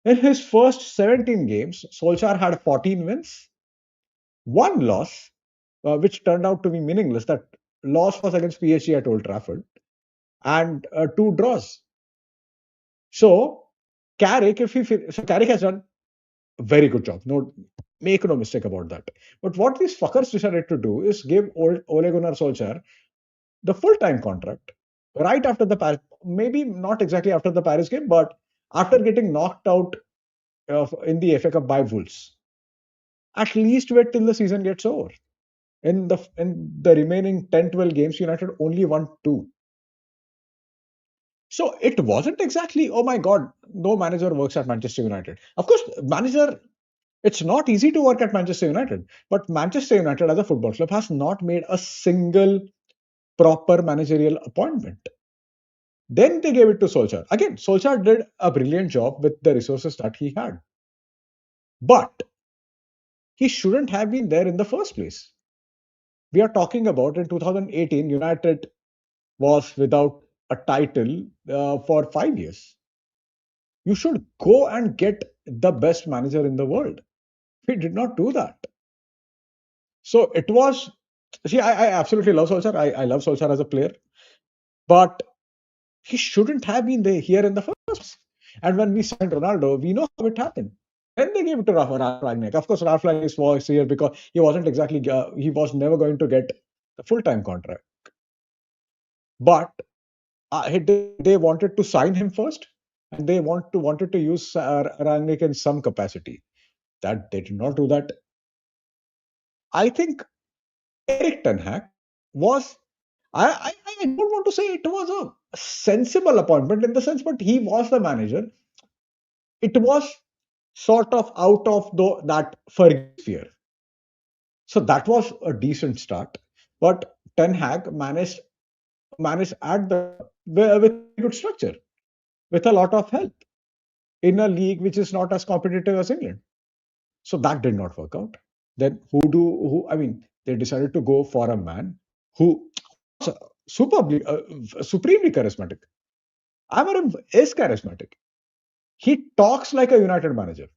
In his first 17 games, Solskjaer had 14 wins, one loss, which turned out to be meaningless. That loss was against PSG at Old Trafford, and two draws. So, Carrick has done a very good job. No, make no mistake about that. But what these fuckers decided to do is give Ole Gunnar Solskjaer the full-time contract right after the Paris, maybe not exactly after the Paris game, but after getting knocked out in the FA Cup by Wolves. At least wait till the season gets over. In the remaining 10, 12 games, United only won two. So it wasn't exactly, oh my God, no manager works at Manchester United. Of course, it's not easy to work at Manchester United, but Manchester United as a football club has not made a single proper managerial appointment. Then they gave it to Solskjaer. Again, Solskjaer did a brilliant job with the resources that he had. But he shouldn't have been there in the first place. We are talking about in 2018, United was without a title for 5 years. You should go and get the best manager in the world. We did not do that. So it was, see, I absolutely love Solskjaer. I love Solskjaer as a player, but he shouldn't have been there here in the first place. And when we signed Ronaldo, we know how it happened. Then they gave it to Ralph Rangnick. Of course, Ralph Rangnick was here because he wasn't exactly, he was never going to get the full-time contract. But they wanted to sign him first, and they wanted to use Rangnick in some capacity. That they did not do that. I think Eric Ten Hag was. I don't want to say it was a sensible appointment in the sense, but he was the manager. It was sort of out of that Fergie sphere. So that was a decent start. But Ten Hag managed at the club with a very good structure, with a lot of help in a league which is not as competitive as England. So that did not work out. Then who? I mean, they decided to go for a man who was supremely charismatic. Amarim is charismatic. He talks like a United manager.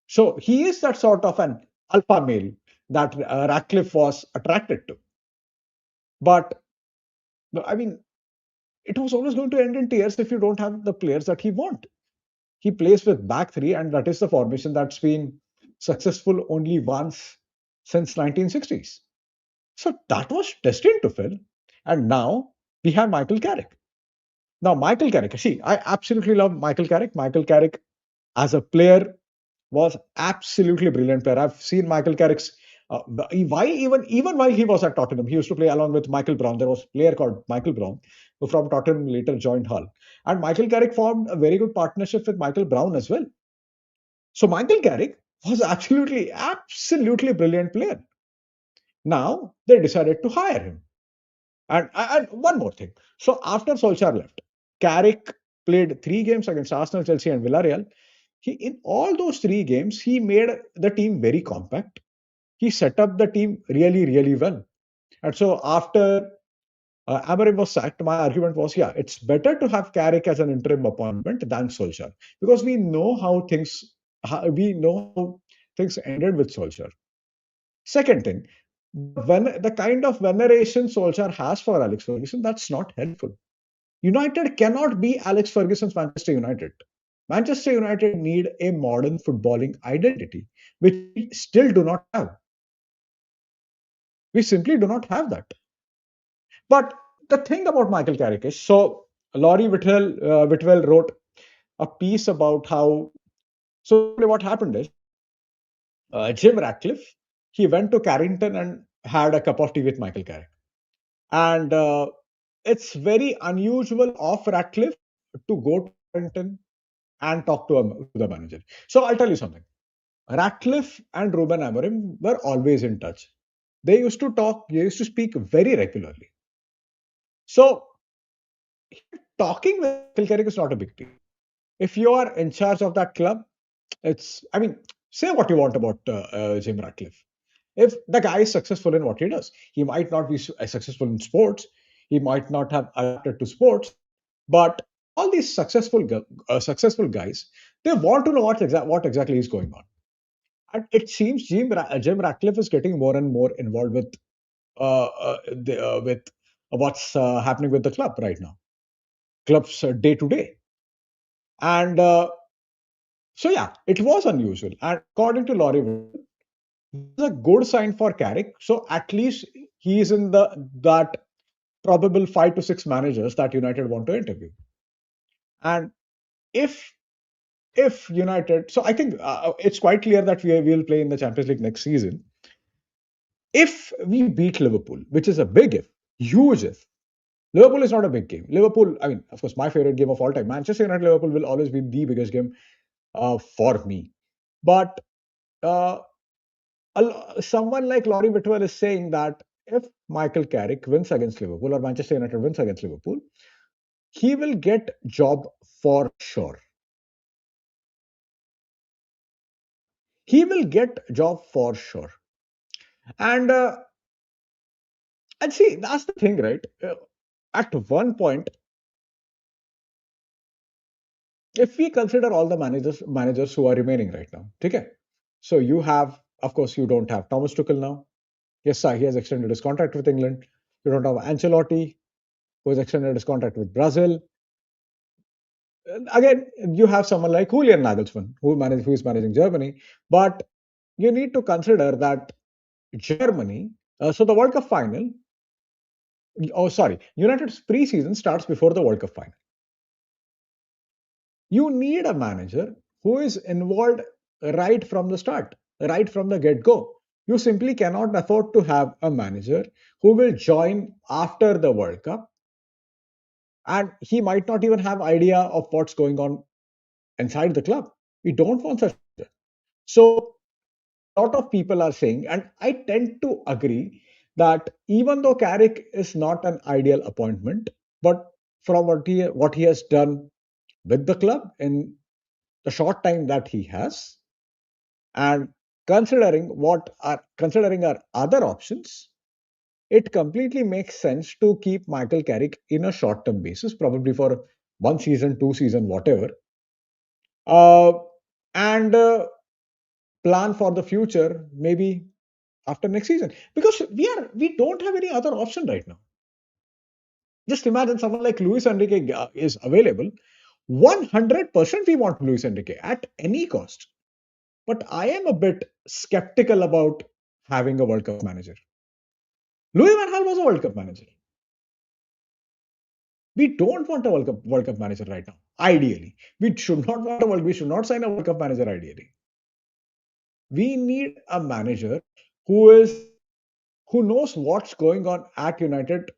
So he is that sort of an alpha male that Ratcliffe was attracted to. But I mean, it was always going to end in tears if you don't have the players that he want. He plays with back three, and that is the formation that's been successful only once since 1960s. So that was destined to fail. And now we have Michael Carrick. Now, Michael Carrick, see, I absolutely love Michael Carrick. Michael Carrick as a player was absolutely brilliant player. I've seen Michael Carrick's while even while he was at Tottenham, he used to play along with Michael Brown. There was a player called Michael Brown who from Tottenham later joined Hull, and Michael Carrick formed a very good partnership with Michael Brown as well. So Michael Carrick was absolutely brilliant player. Now they decided to hire him. And one more thing. So after Solskjaer left, Carrick played 3 games against Arsenal, Chelsea, and Villarreal. In all those 3 games, he made the team very compact. He set up the team really, really well. And so after Amorim was sacked, my argument was, yeah, it's better to have Carrick as an interim appointment than Solskjaer because we know how things ended with Solskjaer. Second thing, when the kind of veneration Solskjaer has for Alex Ferguson, that's not helpful. United cannot be Alex Ferguson's Manchester United. Manchester United need a modern footballing identity, which we still do not have. We simply do not have that. But the thing about Michael Carrick is, so Laurie Whitwell wrote a piece about how. So what happened is, Jim Ratcliffe, he went to Carrington and had a cup of tea with Michael Carrick. And it's very unusual of Ratcliffe to go to Carrington and talk to the manager. So I'll tell you something. Ratcliffe and Ruben Amorim were always in touch. They used to talk, they used to speak very regularly. So talking with Michael Carrick is not a big deal. If you are in charge of that club, I mean, say what you want about Jim Ratcliffe. If the guy is successful in what he does, he might not be successful in sports, he might not have adapted to sports, but all these successful guys, they want to know what exactly is going on. And it seems Jim Ratcliffe is getting more and more involved with what's happening with the club right now, club's day to day. And so, yeah, it was unusual. And according to Laurie, it's a good sign for Carrick. So at least he is in that probable 5 to 6 managers that United want to interview. And if United, so I think it's quite clear that we will play in the Champions League next season. If we beat Liverpool, which is a big if, huge if, Liverpool is not a big game. Liverpool, I mean, of course, my favorite game of all time. Manchester United Liverpool will always be the biggest game for me. But uh, someone like Laurie Whitwell is saying that if Michael Carrick wins against Liverpool or Manchester United wins against Liverpool, he will get job for sure. He will get job for sure. And see, that's the thing, right? At one point, if we consider all the managers who are remaining right now, okay? So you have, of course, you don't have Thomas Tuchel now. Yes, sir, he has extended his contract with England. You don't have Ancelotti, who has extended his contract with Brazil. Again, you have someone like Julian Nagelsmann, who is managing Germany. But you need to consider that Germany. So the World Cup final. Oh, sorry, United's preseason starts before the World Cup final. You need a manager who is involved right from the start, right from the get go. You simply cannot afford to have a manager who will join after the World Cup and he might not even have idea of what's going on inside the club. We don't want such. So lot of people are saying, and I tend to agree, that even though Carrick is not an ideal appointment, but from what he has done with the club in the short time that he has, and considering our other options, it completely makes sense to keep Michael Carrick in a short-term basis, probably for 1 season, 2 season, whatever, uh, and plan for the future, maybe after next season, because we don't have any other option right now. Just imagine someone like Luis Enrique is available. 100% we want Luis Enrique at any cost. But I am a bit skeptical about having a World Cup manager. Louis Van Gaal was a World Cup manager. We don't want a World Cup manager right now. Ideally, we should not sign a World Cup manager. Ideally, we need a manager who is who knows what's going on at United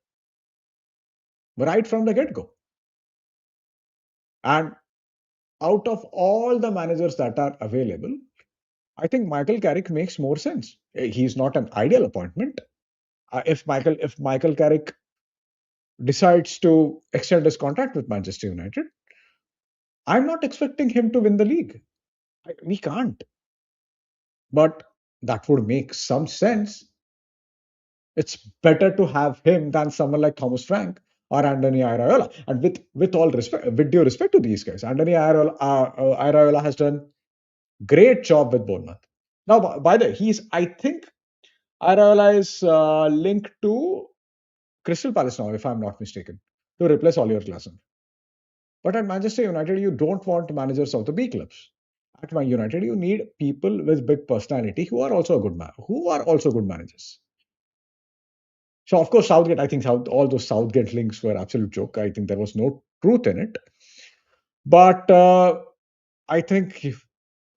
right from the get go. And out of all the managers that are available, I think Michael Carrick makes more sense. He's not an ideal appointment. If Michael Carrick decides to extend his contract with Manchester United, I'm not expecting him to win the league. We can't. But that would make some sense. It's better to have him than someone like Thomas Frank or Anthony Iraola. And with all respect, with due respect to these guys, Anthony Iraola has done great job with Bournemouth. Now, by the way, I think Iraola is linked to Crystal Palace now, if I'm not mistaken, to replace Oliver Glasner. But at Manchester United, you don't want managers of the B clubs. At Man United, you need people with big personality who are also good managers. So of course, Southgate. I think all those Southgate links were absolute joke. I think there was no truth in it. But I think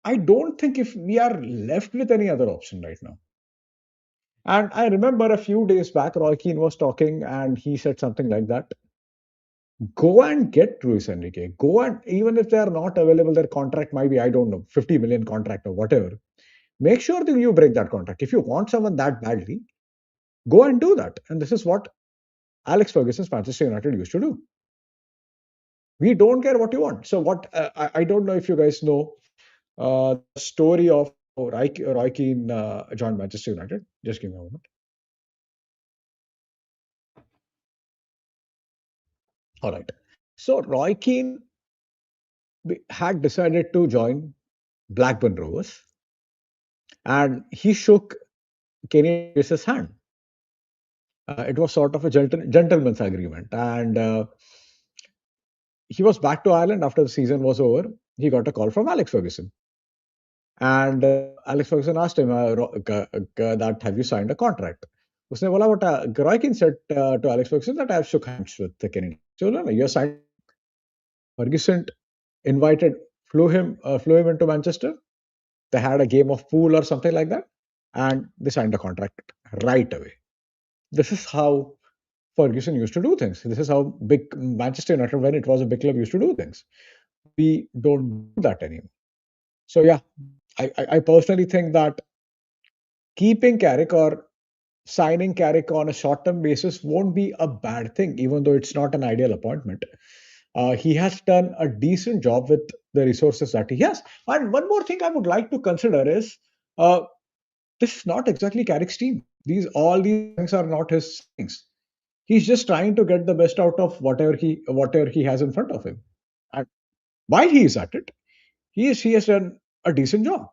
I don't think if we are left with any other option right now. And I remember a few days back, Roy Keane was talking, and he said something like that. Go and get Luis Enrique. Go and even if they are not available, their contract might be, I don't know, 50 million contract or whatever. Make sure that you break that contract. If you want someone that badly, go and do that. And this is what Alex Ferguson's Manchester United used to do. We don't care what you want. So what I don't know if you guys know the story of Roy Keane joined Manchester United. Just give me a moment. All right. So Roy Keane had decided to join Blackburn Rovers, and he shook Kenny Davis's hand. It was sort of a gentleman's agreement, and he was back to Ireland after the season was over. He got a call from Alex Ferguson, and Alex Ferguson asked him that have you signed a contract? उसने बोला what Roy Keane said to Alex Ferguson that I have shook hands with the Kenny. So no, you're signed. Ferguson invited flew him into Manchester. They had a game of pool or something like that, and they signed a contract right away. This is how Ferguson used to do things. This is how big Manchester United, when it was a big club, used to do things. We don't do that anymore. So yeah, I personally think that keeping Carrick or signing Carrick on a short-term basis won't be a bad thing, even though it's not an ideal appointment. He has done a decent job with the resources that he has. And one more thing I would like to consider is uh, this is not exactly Carrick's team. All these things are not his things. He's just trying to get the best out of whatever he has in front of him. And while he is at it, he has done a decent job.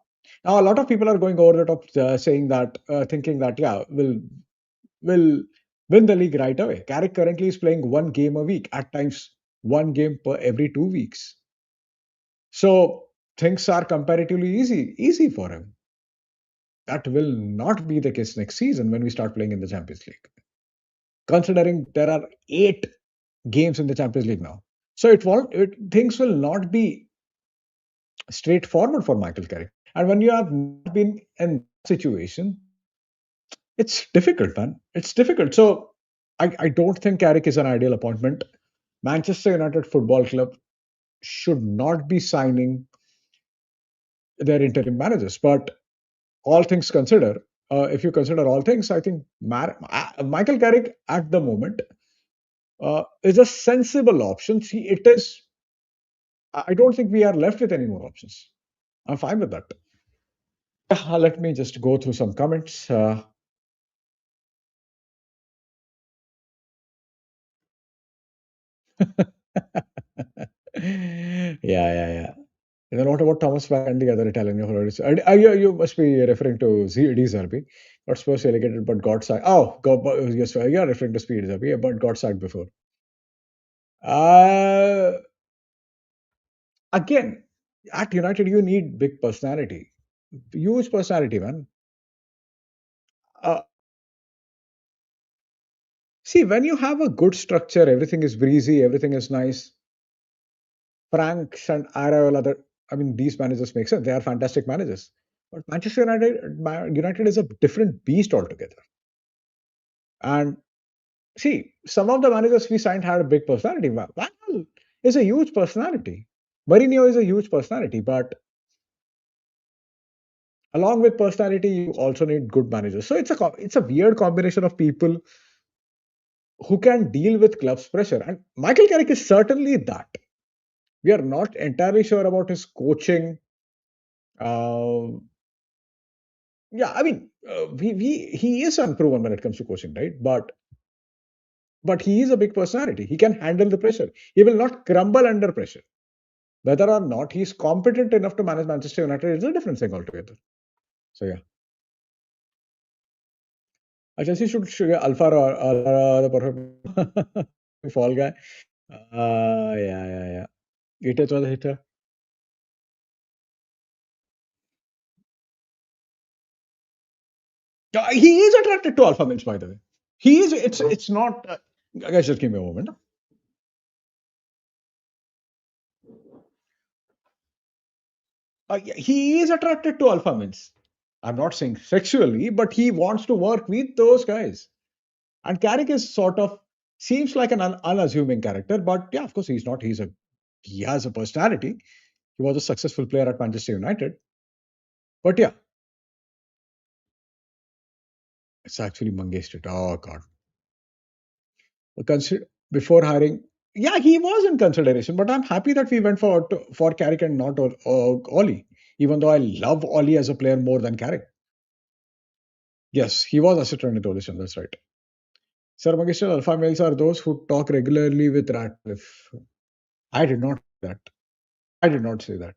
Now a lot of people are going over the top, saying that, thinking that yeah, will win the league right away. Carrick currently is playing one game a week, at times one game per every 2 weeks. So things are comparatively easy for him. That will not be the case next season when we start playing in the Champions League. Considering there are 8 games in the Champions League now. So things will not be straightforward for Michael Carrick. And when you have not been in that situation, it's difficult, man. It's difficult. So I don't think Carrick is an ideal appointment. Manchester United Football Club should not be signing their interim managers. But all things consider, if you consider all things, I think Michael Carrick at the moment is a sensible option. See, it is. I don't think we are left with any more options. I'm fine with that. Let me just go through some comments. Yeah, yeah, yeah. And then what about Thomas Frank and the other Italian authorities? You must be referring to D Zerbi. Got Spurs relegated but got sacked. Oh, yes, you're referring to Speed Zerbi, yeah, but got sacked before. Uh, Again, at United, you need big personality. Huge personality, man. Uh, See, when you have a good structure, everything is breezy, everything is nice. Franks and Areola, I mean, these managers make sense. They are fantastic managers. But United is a different beast altogether. And see, some of the managers we signed had a big personality. Van Gaal is a huge personality. Mourinho is a huge personality. But along with personality, you also need good managers. So it's a weird combination of people who can deal with club's pressure. And Michael Carrick is certainly that. We are not entirely sure about his coaching. Uh, yeah, I mean, he is unproven when it comes to coaching, right? But he is a big personality. He can handle the pressure. He will not crumble under pressure. Whether or not he's competent enough to manage Manchester United is a different thing altogether. So yeah, Chelsea should get Alpha the perfect fall guy. Yeah, yeah, yeah. It was a hitter. He is attracted to alpha males, by the way. He is. It's not. Guys, just give me a moment. Yeah, he is attracted to alpha males. I'm not saying sexually, but he wants to work with those guys. And Carrick is sort of seems like an unassuming character, but yeah, of course he's not. He has a personality. He was a successful player at Manchester United. But yeah, it's actually Mangesh Street. Oh God. Before hiring, yeah, he was in consideration, but I'm happy that we went for Carrick and not Oli. Even though I love Oli as a player more than Carrick. Yes, he was assistant in Tolison, that's right. Sir Magister alpha males are those who talk regularly with Ratcliffe. I did not say that. I did not say that.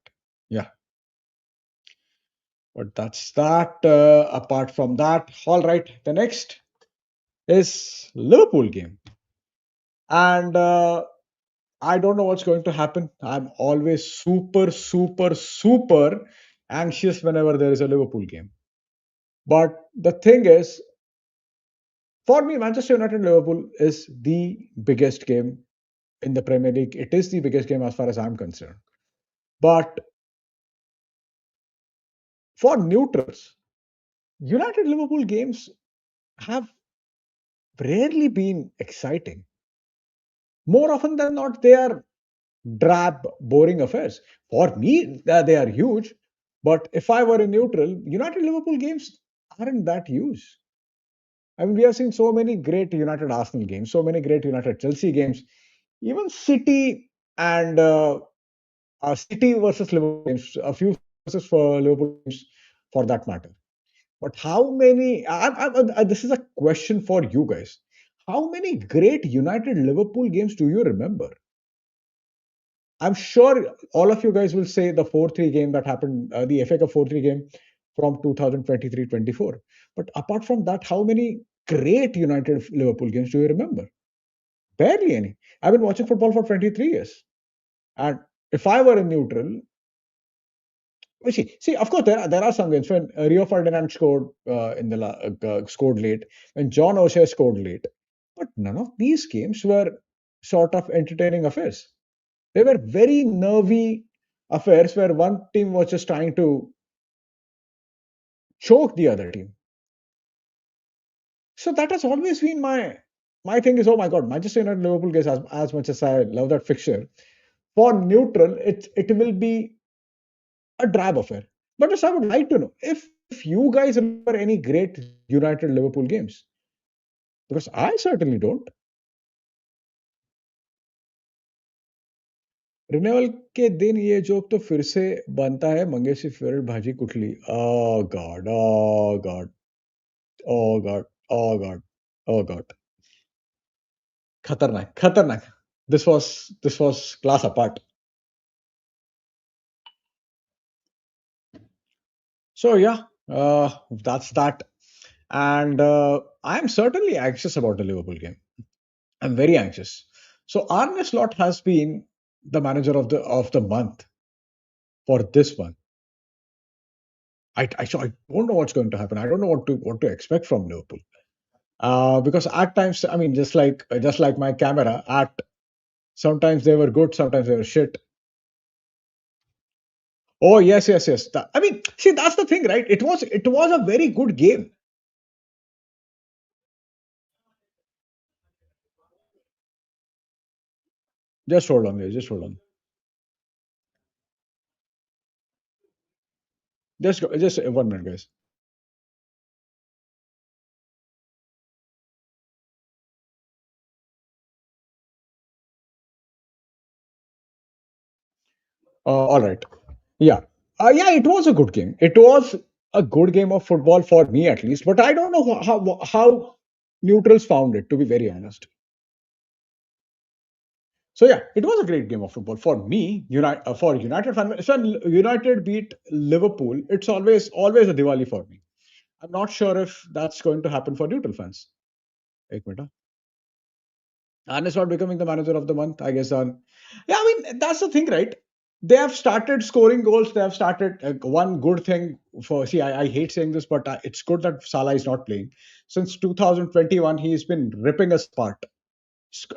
Yeah, but that's that. Apart from that, all right. The next is Liverpool game, and I don't know what's going to happen. I'm always super, super, super anxious whenever there is a Liverpool game. But the thing is, for me, Manchester United Liverpool is the biggest game in the Premier League. It is the biggest game as far as I'm concerned. But for neutrals, United Liverpool games have rarely been exciting. More often than not, they are drab, boring affairs. For me, they are huge. But if I were a neutral, United Liverpool games aren't that huge. I mean, we have seen so many great United Arsenal games, so many great United Chelsea games, even City and City versus Liverpool games, a few versus for Liverpool games for that matter. But how many? This is a question for you guys. How many great United Liverpool games do you remember? I'm sure all of you guys will say the 4-3 game that happened, the FA Cup 4-3 game from 2023-24. But apart from that, how many great United Liverpool games do you remember? Barely any. I've been watching football for 23 years. And if I were a neutral, see, of course, there are some games when Rio Ferdinand scored scored late, when John O'Shea scored late. But none of these games were sort of entertaining affairs. They were very nervy affairs where one team was just trying to choke the other team. So that has always been my thing is, oh my god, Manchester United Liverpool games, as much as I love that fixture, for neutral, it will be a drab affair. But yes, I would like to know if you guys remember any great United Liverpool games, because I certainly don't. Renewal के दिन ये joke तो फिर से बनता है, Mangeshi favourite भाजी कुटली। ओह God, ओह God, ओह God, ओह God, ओह God. खतरनाक, खतरनाक। This was class apart. So yeah, that's that. And I'm certainly anxious about the Liverpool game. I'm very anxious. So Arne Slot has been the manager of the month for this one. I don't know what's going to happen. I don't know what to expect from Liverpool. Because at times, I mean, just like my camera, at sometimes they were good, sometimes they were shit. Oh yes, yes, yes. I mean, see, that's the thing, right? It was a very good game. Just hold on, guys. Just hold on. Just 1 minute, guys. All right. Yeah. Yeah, it was a good game. It was a good game of football for me at least, but I don't know how neutrals found it, to be very honest. So yeah, it was a great game of football for me. For United fan, so United beat Liverpool. It's always a Diwali for me. I'm not sure if that's going to happen for neutral fans. Ek minute. And it's not becoming the manager of the month, I guess. On Yeah, I mean that's the thing, right? They have started scoring goals. They have started one good thing for. See, I hate saying this, but it's good that Salah is not playing. Since 2021, he's been ripping us apart.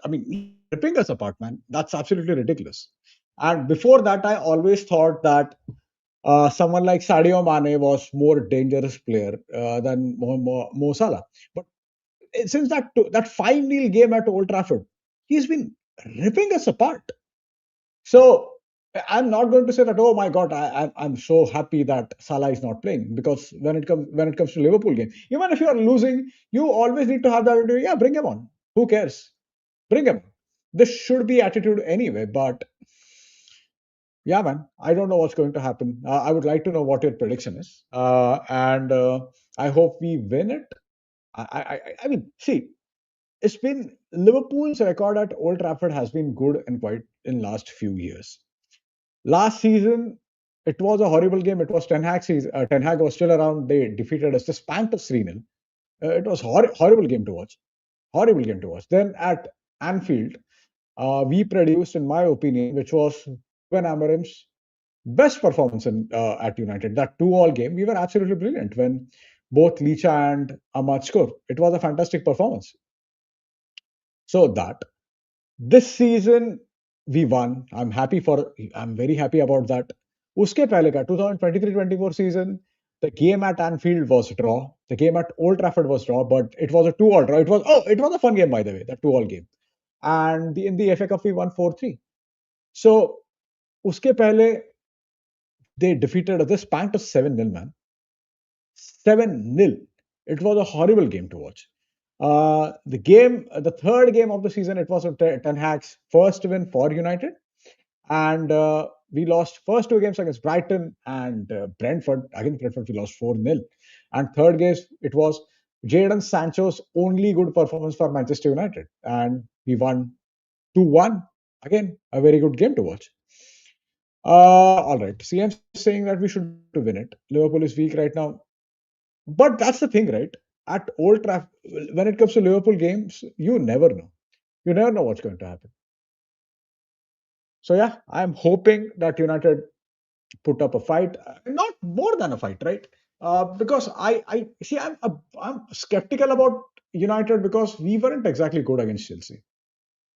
I mean, ripping us apart, man. That's absolutely ridiculous. And before that, I always thought that someone like Sadio Mane was more dangerous player than Mo Salah. But since that 5-0 game at Old Trafford, he's been ripping us apart. So I'm not going to say that. Oh my God, I'm so happy that Salah is not playing, because when it comes to Liverpool game, even if you are losing, you always need to have that. Yeah, bring him on. Who cares? Bring him. This should be attitude anyway. But yeah, man, I don't know what's going to happen. I would like to know what your prediction is, and I hope we win it. I mean, see, it's been Liverpool's record at Old Trafford has been good and quite in last few years. Last season, it was a horrible game. It was Ten Hag season. Ten Hag was still around. They defeated us. They spanked us 3-0. It was horrible game to watch. Horrible game to watch. Then at Anfield, we produced, in my opinion, which was Ben Amarim's best performance at United. That 2-all game, we were absolutely brilliant when both Licha and Ahmad scored. It was a fantastic performance. So that this season we won. I'm very happy about that. Uske pehle ka 2023-24 season, the game at Anfield was draw. The game at Old Trafford was draw, but it was a 2-all draw. It was a fun game, by the way, that 2-all game. And in the FA Cup we won 4-3. So uske pehle they defeated us. They spanked us 7-0, man. 7-0. It was a horrible game to watch. The third game of the season, it was Ten Hag's first win for United, and we lost first two games against Brighton and Brentford. Against Brentford, we lost 4-0. And third game, it was Jadon Sancho's only good performance for Manchester United, and we won 2-1. Again, a very good game to watch. All right. CM saying that we should win it. Liverpool is weak right now. But that's the thing, right? At Old Trafford, when it comes to Liverpool games, you never know. You never know what's going to happen. So yeah, I'm hoping that United put up a fight, not more than a fight, right? Because I see, I'm skeptical about United because we weren't exactly good against Chelsea.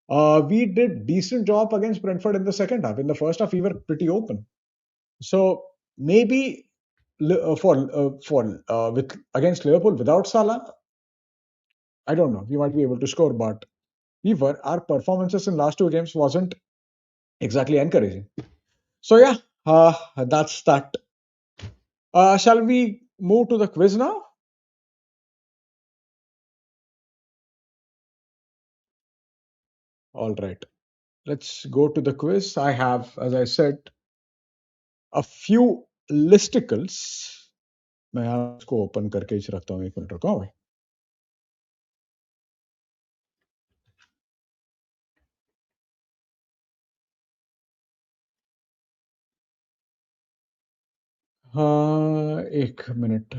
We did decent job against Brentford in the second half. In the first half, we were pretty open. So maybe for with against Liverpool without Salah, I don't know. We might be able to score, but our performances in last two games wasn't exactly encouraging. So yeah, that's that. Shall we move to the quiz now? All right. Let's go to the quiz. I have, as I said, a few listicles. मैं यहाँ इसको open करके ही रखता हूँ 1 minute रुको भाई हाँ 1 minute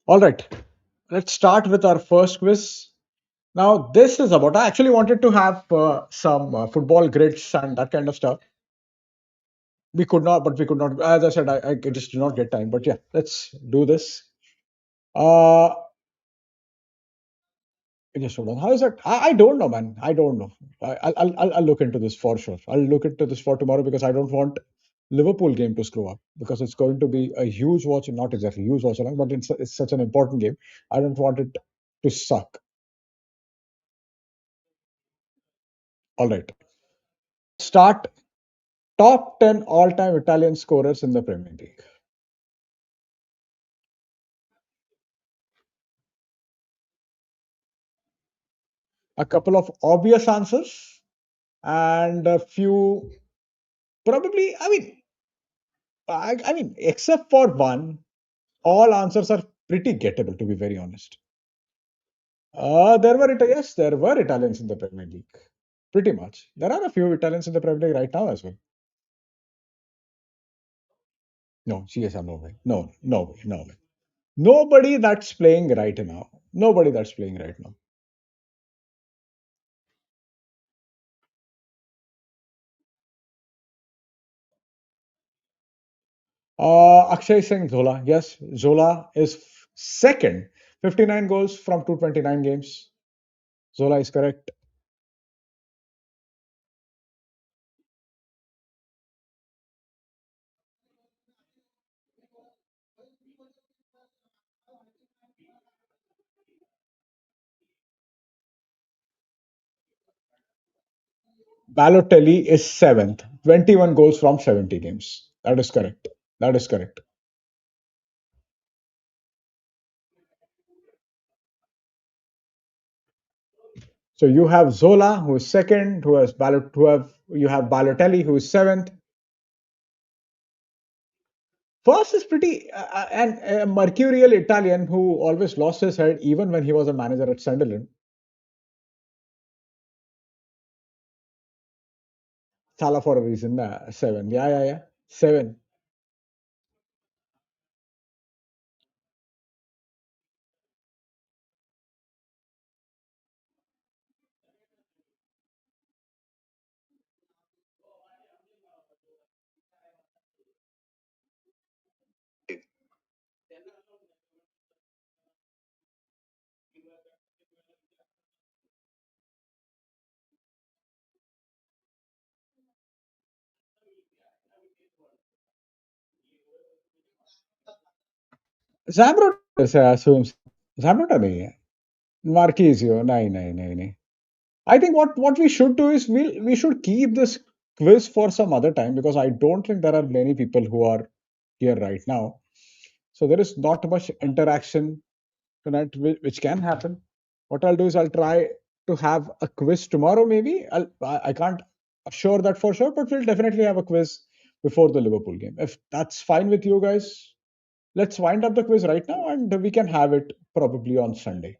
all right, let's start with our first quiz. Now, this is about, I actually wanted to have some football grids and that kind of stuff. We could not, but we could not. As I said, I just did not get time. But yeah, let's do this. Uh, just hold on. How is that? I don't know, man. I don't know. I'll look into this for sure. I'll look into this for tomorrow because I don't want Liverpool game to screw up because it's going to be a huge watch, not exactly huge watch along, but it's such an important game. I don't want it to suck. All right. Start top 10 all-time Italian scorers in the Premier League. A couple of obvious answers and a few probably. I mean, except for one, all answers are pretty gettable. To be very honest, yes, there were Italians in the Premier League. Pretty much, there are a few Italians in the Premier League right now as well. No, CSR, no way, no way, no way. Nobody that's playing right now. Nobody that's playing right now. Akshay Singh Zola. Yes, Zola is second. 59 goals from 229 games. Zola is correct. Balotelli is seventh. 21 goals from 70 games. That is correct. That is correct. So you have Zola, who is second, who has you have Balotelli, who is seventh. First is pretty and a mercurial Italian who always lost his head even when he was a manager at Sunderland. Salah for a reason. Seven. Yeah, yeah, yeah. Seven. Zamrot से assumes Zamrota नहीं है. Marquisio. नहीं नहीं नहीं नहीं. I think what we should do is we should keep this quiz for some other time because I don't think there are many people who are here right now. So there is not much interaction tonight, which can happen. What I'll do is I'll try to have a quiz tomorrow. Maybe I can't assure that for sure, but we'll definitely have a quiz before the Liverpool game. If that's fine with you guys, let's wind up the quiz right now, and we can have it probably on Sunday.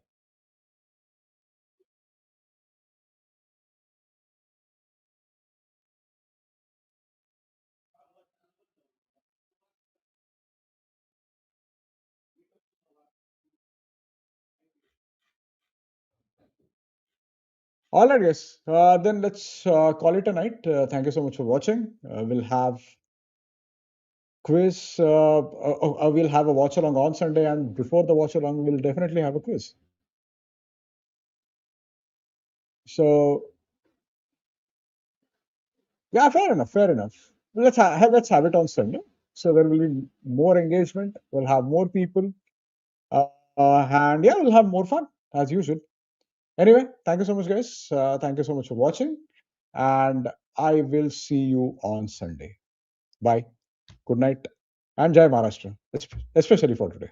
All right, guys. Then let's call it a night. Thank you so much for watching. We'll have quiz. We'll have a watch along on Sunday, and before the watch along, we'll definitely have a quiz. So yeah, fair enough. Fair enough. Let's have it on Sunday. So there will be more engagement. We'll have more people. Uh, And yeah, we'll have more fun as usual. Anyway, thank you so much, guys. Thank you so much for watching. And I will see you on Sunday. Bye. Good night. And Jai Maharashtra, especially for today.